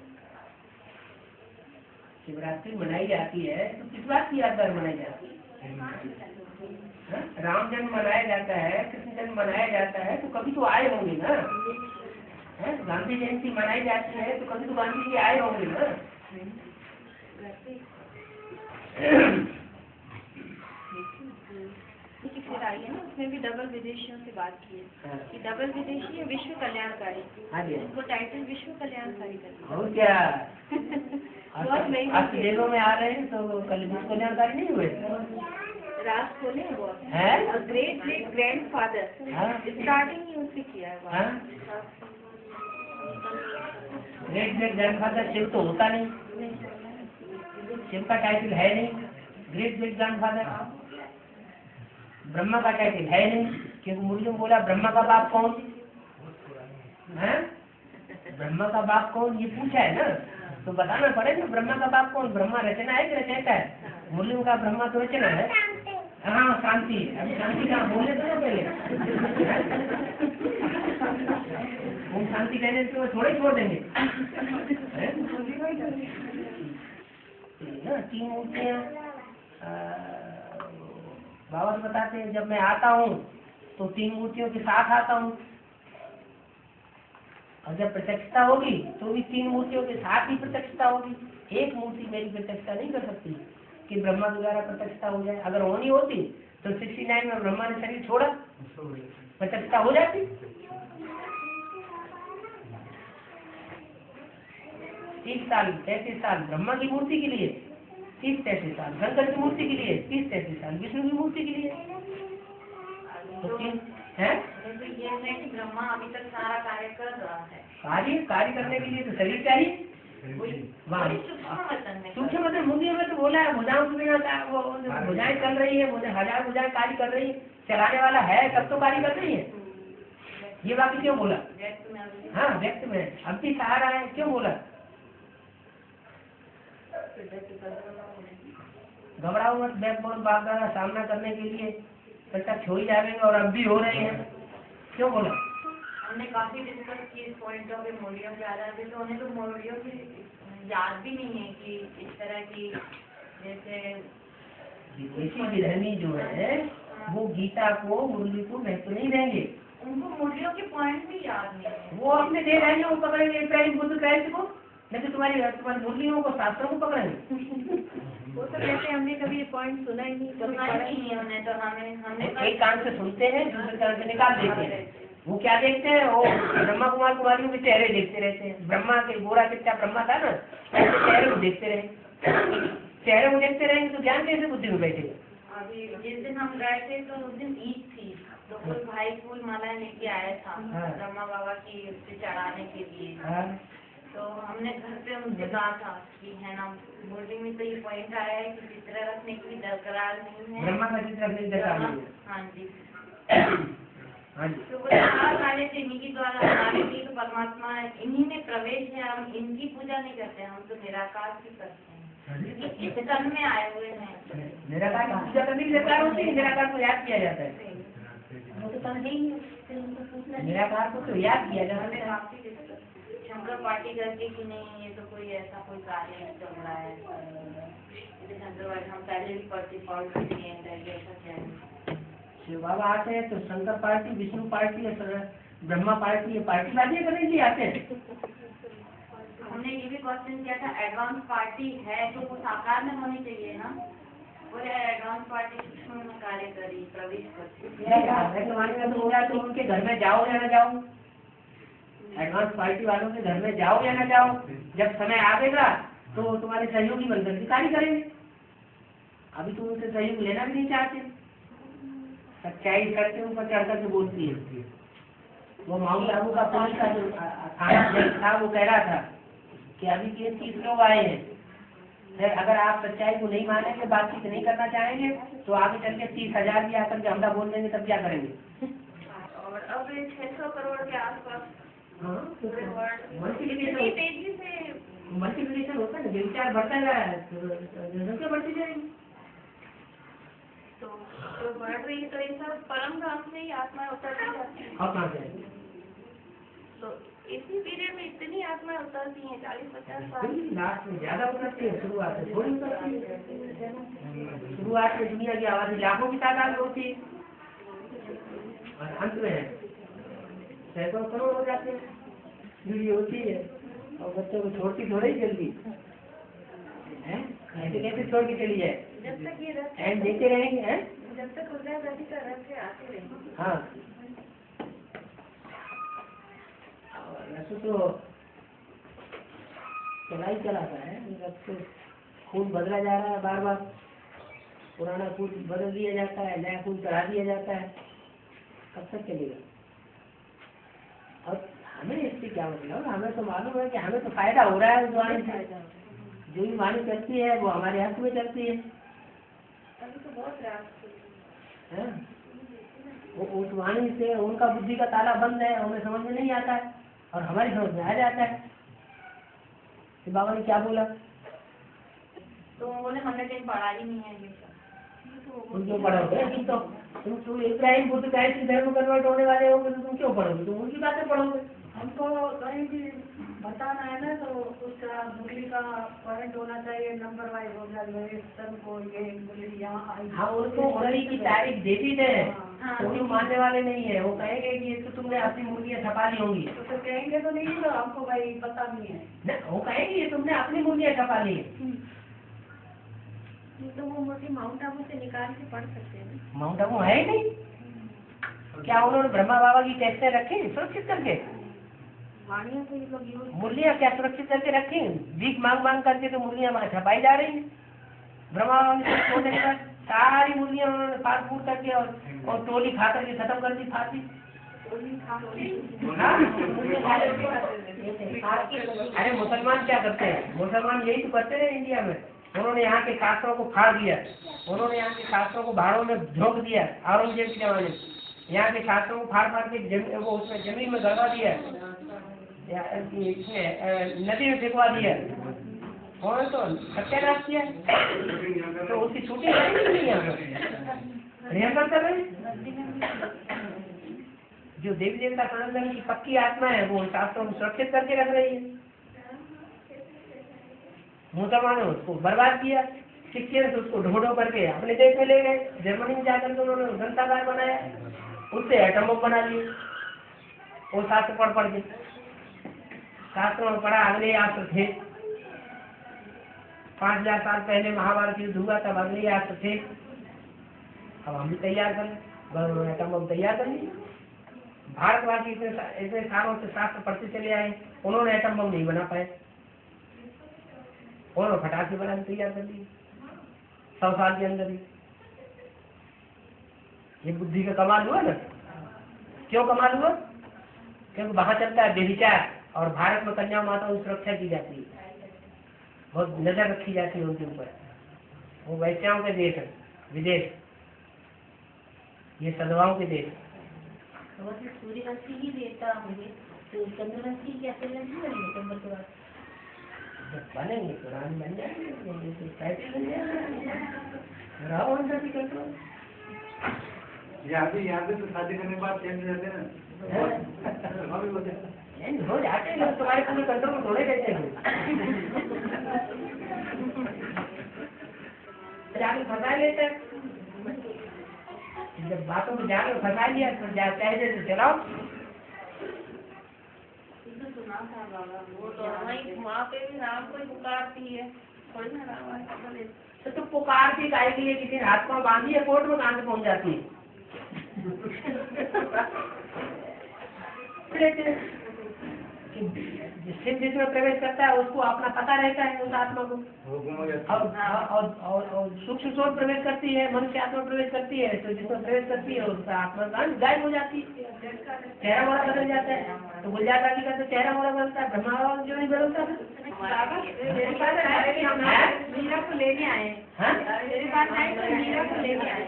शिवरात्रि मनाई जाती है तो किस बात की यादगार मनाई जाती है? राम जन्म मनाया जाता है, कृष्ण जन्म मनाया जाता है तो कभी तो आए होंगे ना। गांधी जयंती मनाई जाती है तो कभी तो गांधी जी आए होंगे ना। फिर आई है ना, उसमें भी डबल विदेशियों से बात की है कि डबल विदेशी है विश्व कल्याणकारी। वो टाइटल विश्व कल्याणकारी करती और क्या बहुत महंगी जेलों में आ रहे हैं तो कल विश्व कल्याणकारी नहीं हुए? राज खोले बहुत है great great grandfather starting ही उससे किया है। ग्रेट ग्रेट ग्रैंडफादर शिव तो होता नहीं, शिव का टाइटल है नहीं। ग्रेट ग्रेट ग्रैंडफादर ब्रह्मा का टाइटल है नहीं, क्योंकि मुर्लियों बोला ब्रह्मा का बाप कौन है? ब्रह्मा का बाप कौन ये पूछा है ना, तो बताना पड़ेगा ब्रह्मा का बाप कौन। ब्रह्मा रचना है कि रचयिता है? मुर्लियों का ब्रह्मा तो रचना है। हाँ शांति, अभी शांति का बोले तो ना पहले वो शांति कहने से वो थोड़े छोड़ देंगे। 3 मूर्तियाँ बाबा तो बताते हैं जब मैं आता हूँ तो 3 मूर्तियों के साथ आता हूँ, और जब प्रत्यक्षता होगी तो भी 3 मूर्तियों के साथ ही प्रत्यक्षता होगी। एक मूर्ति मेरी प्रत्यक्षता नहीं कर सकती कि ब्रह्मा के द्वारा प्रत्यक्षता हो जाए। अगर होनी होती तो 69 में ब्रह्मा ने शरीर छोड़ा, प्रत्यक्षता हो जाती। 30 साल 33 साल ब्रह्मा की मूर्ति के लिए, 30-33 साल शंकर की मूर्ति के लिए, 30-33 साल विष्णु की मूर्ति के लिए। तो है ये है कि ब्रह्मा अभी तक सारा कार्य कर रहा है। कार्य करने के लिए तो शरीर चाहिए। सूक्ष्म मतलब मुंडी में तो बोला है भुजाओं के बिना वो भुजाएं चल रही है, 1000 भुजाएं कार्य कर रही है, चलाने वाला है तब तो कार्य कर रही है। ये बात क्यों बोला? हाँ व्यक्त में अब भी सहारा है, क्यों बोला? घबराओ मत, बैकबोन बाप का सामना करने के लिए प्रत्यक्ष हो ही जाएंगे और अब भी हो रहे हैं, क्यों बोला? हमने काफी डिस्कस की इस पॉइंट ऑफ व्यू मौर्यों के आधार पे, तो उन्हें तो मौर्यों की याद भी नहीं है कि इस तरह की जैसे विदेशी विधर्मी जो है वो गीता को मुरली को महत्व नहीं देंगे, उनको मौर्यों के पॉइंट भी याद नहीं है। वो अपने दे रहे हैं, वो पकड़ेंगे इब्राहिम बुद्ध क्राइस्ट को, लेकिन तुम्हारी मुरलियों को शास्त्रों को पकड़ेंगे। वो तो कहते हमने कभी ये पॉइंट सुना ही नहीं, सुना ही नहीं है उन्हें, तो हमने एक कान से सुनते हैं दूसरे कान से निकाल देते हैं। वो क्या देखते हैं? वो ब्रह्मा कुमार कुमारियों के चेहरे देखते रहते हैं। ब्रह्मा के गोरा कितना ब्रह्मा था ना, ऐसे चेहरे को देखते रहे, चेहरे को देखते रहेंगे तो ज्ञान कैसे बुद्धि में बैठेगा? अभी जिस दिन हम गए थे तो उस दिन ईद थी, तो कोई भाई फूल माला लेके आया था ब्रह्मा बाबा की उससे चढ़ाने के लिए। तो हमने घर पे उनसे कहा था कि है ना बोर्डिंग में तो ये पॉइंट आया है कि चित्र रखने की दरकरार नहीं है, ब्रह्मा का चित्र रखने की दरकार नहीं है। हाँ जी, हाँ जी, तो वो सारा कार्य से इन्हीं के द्वारा हमारे लिए तो परमात्मा है, इन्हीं में प्रवेश है। हम इनकी पूजा नहीं करते, हम तो निराकार की करते हैं, इस तन में आए हुए हैं। निराकार की पूजा करने की दरकार होती है, निराकार को याद किया जाता है। वो तो तन नहीं है, निराकार को तो याद किया जाता है। काफी शंकर पार्टी करके कि नहीं ये तो कोई ऐसा कोई कार्य चल रहा है, शंकर पार्टी हम पहले भी पढ़ते ऐसा क्या है। शिव बाबा आते हैं तो शंकर पार्टी, विष्णु पार्टी और ब्रह्मा पार्टी, ये पार्टी बातें करने के लिए आते हैं। हमने ये भी क्वेश्चन किया था, एडवांस पार्टी है तो वो साकार में होनी चाहिए ना, वो एडवांस पार्टी सूक्ष्म में कार्य करी प्रवेश करती। तो होगा तो उनके घर में जाओ या ना जाओ, एडवांस पार्टी वालों के घर में जाओ या ना जाओ, जब समय आएगा तो तुम्हारे सहयोगी बनकर कार्य करेंगे। अभी तुम उनसे सहयोग लेना भी नहीं चाहते, सच्चाई करके ऊपर चढ़ करके बोलती है। वो माउंट आबू का पुलिस का जो थाना था वो कह रहा था कि अभी के 30 लोग आए हैं, फिर अगर आप सच्चाई को नहीं मानेंगे, बातचीत नहीं करना चाहेंगे तो आगे चल के 30,000 भी आकर के हमला बोल देंगे, तब क्या करेंगे? और अब 600 करोड़ के आसपास मल्टीप्लिकेशन होता है, विचार बढ़ता जा रहा है, जनसंख्या बढ़ती जाएगी। तो बढ़ रही है, तो ये सब परम धाम से ही आत्माएं उतरती जाती हैं। और कहाँ से? तो इसी पीरियड में इतनी आत्माएं उतरती हैं, 40-50 साल। लास्ट में ज्यादा उतरती है, शुरुआत में थोड़ी उतरती है। शुरुआत में दुनिया की आबादी लाखों की तादाद में होती है और अंत में सैकड़ों करोड़ हो जाते हैं। ये होती है और बच्चों को छोड़ती थोड़ी जल्दी है, ऐसे कैसे छोड़ के चली जाए? जब तक ये रथ एंड देते रहेंगे हैं। जब तक उदय गति का रथ है आते रहेंगे। हाँ, रस तो चला ही चलाता है, रस तो खून बदला जा रहा है बार बार, पुराना खून बदल दिया जाता है, नया खून चढ़ा दिया जाता है, कब तक चलेगा? और हमें इससे क्या मतलब? हमें तो मालूम है कि हमें तो फायदा हो रहा है उस वाणी से, जो भी वाणी चलती है वो हमारे हक में चलती है। अभी तो बहुत हैं? वो उस वाणी से उनका बुद्धि का ताला बंद है, उन्हें समझ में नहीं आता है और हमारी समझ में आ जाता है कि बाबा ने क्या बोला। तो उन्होंने हमने कहीं पढ़ा ही नहीं है ये सब। तुम क्यों पढ़ोगे? तुम इब्राहिम बुद्ध का ऐसे धर्म कन्वर्ट होने वाले हो, तो तुम क्यों पढ़ोगे? तुम उनकी बातें पढ़ोगे। हमको कहीं भी बताना है ना, तो उसका मुरली का पॉइंट होना चाहिए, नंबर वाइज हो जाए को ये मुरली यहाँ आई। हाँ, उनको मुरली की तारीख देती है, तो वो मानने वाले नहीं है। वो कहेंगे कि ये तो तुमने अपनी मुर्गियाँ छपा ली होंगी। तो कहेंगे तो नहीं, तो हमको भाई पता नहीं है न, वो कहेंगे ये तुमने अपनी मुर्गियाँ छपा ली है। तो वो मुर्गी माउंट आबू से निकाल के पढ़ सकते हैं। माउंट आबू है ही नहीं। क्या उन्होंने ब्रह्मा बाबा की टेस्टें रखी सुरक्षित करके? वाणियों से ये लोग यूज मुरलियाँ क्या सुरक्षित करके रखी? भीख मांग मांग करके तो मुरलियाँ वहाँ छपाई जा रही हैं। ब्रह्मा बाबा ने छोड़ने के बाद सारी मुरलियाँ उन्होंने फाड़ फूट करके और टोली खा करके खत्म कर दी, फाड़ी। अरे मुसलमान क्या करते हैं? मुसलमान यही तो करते हैं इंडिया में। उन्होंने यहाँ के शास्त्रों को फाड़ दिया, उन्होंने यहाँ के शास्त्रों को भाड़ों में झोंक दिया। औरंगजेब के जमाने में यहाँ के शास्त्रों को फाड़ फाड़ के वो उसमें जमीन में गड़वा दिया, इसमें नदी में फेंकवा दिया, और तो सत्यानाश किया। तो उसकी छुट्टी नहीं रिहर्सल कर रहे। जो देवी देवता सनातन की पक्की आत्मा है वो शास्त्रों को सुरक्षित करके रख रही है। मुसलमानों ने उसको बर्बाद किया, शिक्षण से उसको ढो करके अपने देश में ले गए। जर्मनी में जाकर के उन्होंने ग्रंथागार बनाया, उससे एटम बम बना लिए। वो शास्त्र पढ़ के शास्त्रों में पढ़ा, अगले अस्त्र थे। 5000 साल पहले महाभारत युद्ध हुआ, तब अगले अस्त्र थे। अब हम भी तैयार करें, एटम बम तैयार कर लिए। भारतवासी इतने सालों से शास्त्र पढ़ते चले आए, उन्होंने एटम बम नहीं बना पाए, उन्होंने फटाके बना के तैयार कर लिए 100 साल के अंदर ही। ये बुद्धि का कमाल हुआ ना। क्यों कमाल हुआ? क्योंकि वहां चलता है व्यभिचार, और भारत में कन्या माताओं की सुरक्षा की जाती है, बहुत नजर रखी जाती है उनके ऊपर। वो वैश्याओं के देश है, विदेश, ये सदवाओं के देश। सूर्यवंशी ही देवता होंगे, तो चंद्रवंशी कैसे बनेंगे नवंबर के बाद? जब बनेंगे तो रानी बन जाएंगे, टाइटल बन जाएगा, रावण का भी कंट्रोल। यहाँ पे तो शादी करने के बाद चेंज हो जाते हैं ना, हो जाते हैं, तुम्हारे पूरे कंट्रोल थोड़े रहते हैं। जाके फंसा लेते हैं, जब बातों में जाके फंसा लिया तो चाहे जैसे चलाओ। सुना था बाबा, वो तो वहाँ पे भी राम को ही पुकारती है, थोड़ी ना राम तो पुकारती काहे के लिए? किसी हाथ पाँव बांधी है कोर्ट में, कहाँ से पहुँच जाती है? सिद्ध जिसमें प्रवेश करता है उसको अपना पता रहता है उस आत्मा को। और सूक्ष्म सोच प्रवेश करती है, मनुष्य आत्मा प्रवेश करती है, तो जिसमें प्रवेश करती है उसका आत्मा गायब हो जाती है, चेहरा मोड़ा बदल जाता है। तो गुलजार जी का तो चेहरा मोड़ा बदलता है, ब्रह्मा जो नहीं बदलता है। मीरा को लेने आए, मेरे पास आए तो मीरा को लेने आए।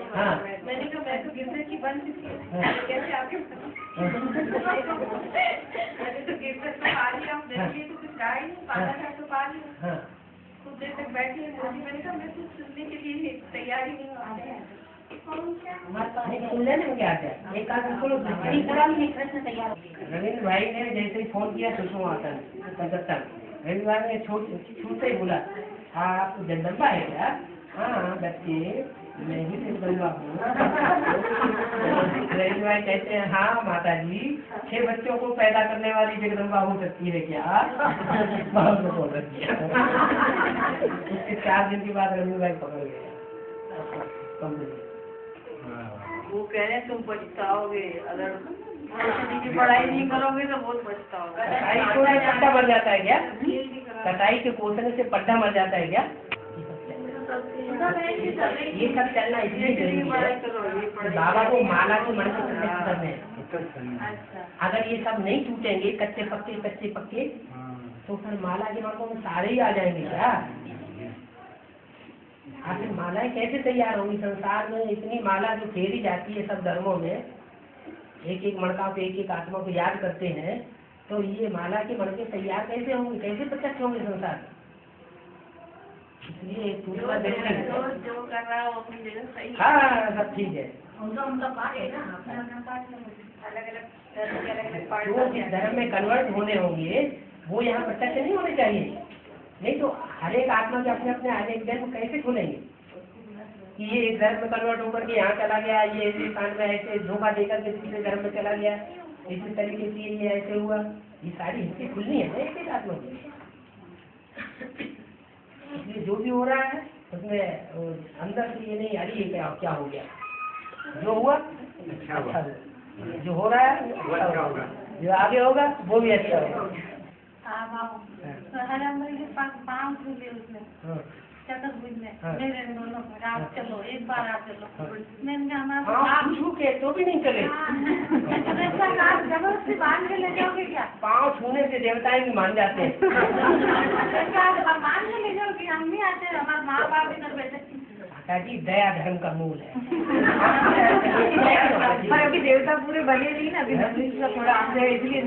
मैंने कहा मैं तो गिरने की बंद थी, कैसे आपके मैंने तो गिरने तो पा लिया, मेरे लिए तो कुछ रहा ही नहीं, पाला था तो पा लिया। कुछ देर तक बैठी है, मैंने कहा मैं कुछ सुनने के लिए तैयार ही नहीं हूँ। सुन लेने में क्या है, एक रविंद्र भाई ने जैसे ही फोन किया सुषमा माता ने कलकत्ता में, रविंद्र भाई ने छूटते ही बोला, हाँ आप जगदम्बा है क्या? हाँ बच्चे मैं ही जगदम्बा हूँ। रविंद्र भाई कहते हैं हाँ माता जी 6 बच्चों को पैदा करने वाली जगदम्बा हो सकती है क्या? बहुत बोल रही है। उसके 4 दिन के बाद रविंद्र भाई पकड़ गए। वो कह रहे हैं तुम पछताओगे अगर की पढ़ाई नहीं करोगे तो बहुत पछताओगे। कटाई को पट्टा मर जाता है क्या? कटाई के कोसने से पट्टा मर जाता है क्या? ये सब चलना इसलिए जरूरी है बाबा को माला के मण से प्रत्यक्ष करने हैं। अगर ये सब नहीं टूटेंगे कच्चे पक्के तो फिर माला के मणकों में सारे ही आ जाएंगे क्या? आखिर मालाएं कैसे तैयार होंगी? संसार में इतनी माला जो फेरी जाती है सब धर्मों में, एक एक मणका को एक एक आत्मा को याद करते हैं, तो ये माला के मणके तैयार कैसे होंगे, कैसे प्रत्यक्ष होंगे संसार? इसलिए दूसरा देखना जो कर रहा है वो अपनी जगह सही है। हाँ सब ठीक है। जो जिस धर्म में कन्वर्ट होने होंगे वो यहाँ प्रत्यक्ष नहीं होने चाहिए, नहीं तो हर एक आत्मा के अपने अपने हर एक धर्म कैसे खुलेंगे कि ये एक धर्म में कन्वर्ट होकर के यहाँ चला गया, ये ऐसे स्थान में ऐसे धोखा देकर के दूसरे धर्म में चला गया, इसी तरीके से ये ऐसे हुआ, ये सारी हिस्से खुलनी है एक एक आत्मा की। इसलिए जो भी हो रहा है उसमें अंदर से ये नहीं आ रही है क्या हो गया, जो हुआ अच्छा हुआ, जो हो रहा है जो आगे होगा वो भी अच्छा होगा। पाँव छूले उसने चतुर्भुज में मेरे दोनों पर आप चलो एक बार आप चलो मैंने हमारा छू के तो भी नहीं चले। जबरदस्ती बांध के ले जाओगे क्या? पाँव छूने से देवताएं भी मान जाते हैं। बांध के ले जाओगे? हम नहीं आते, हमारे माँ बाप इधर बैठे। जी दया धर्म का मूल है। पर अभी देवता पूरे बने नहीं ना, अभी थोड़ा आगे इसलिए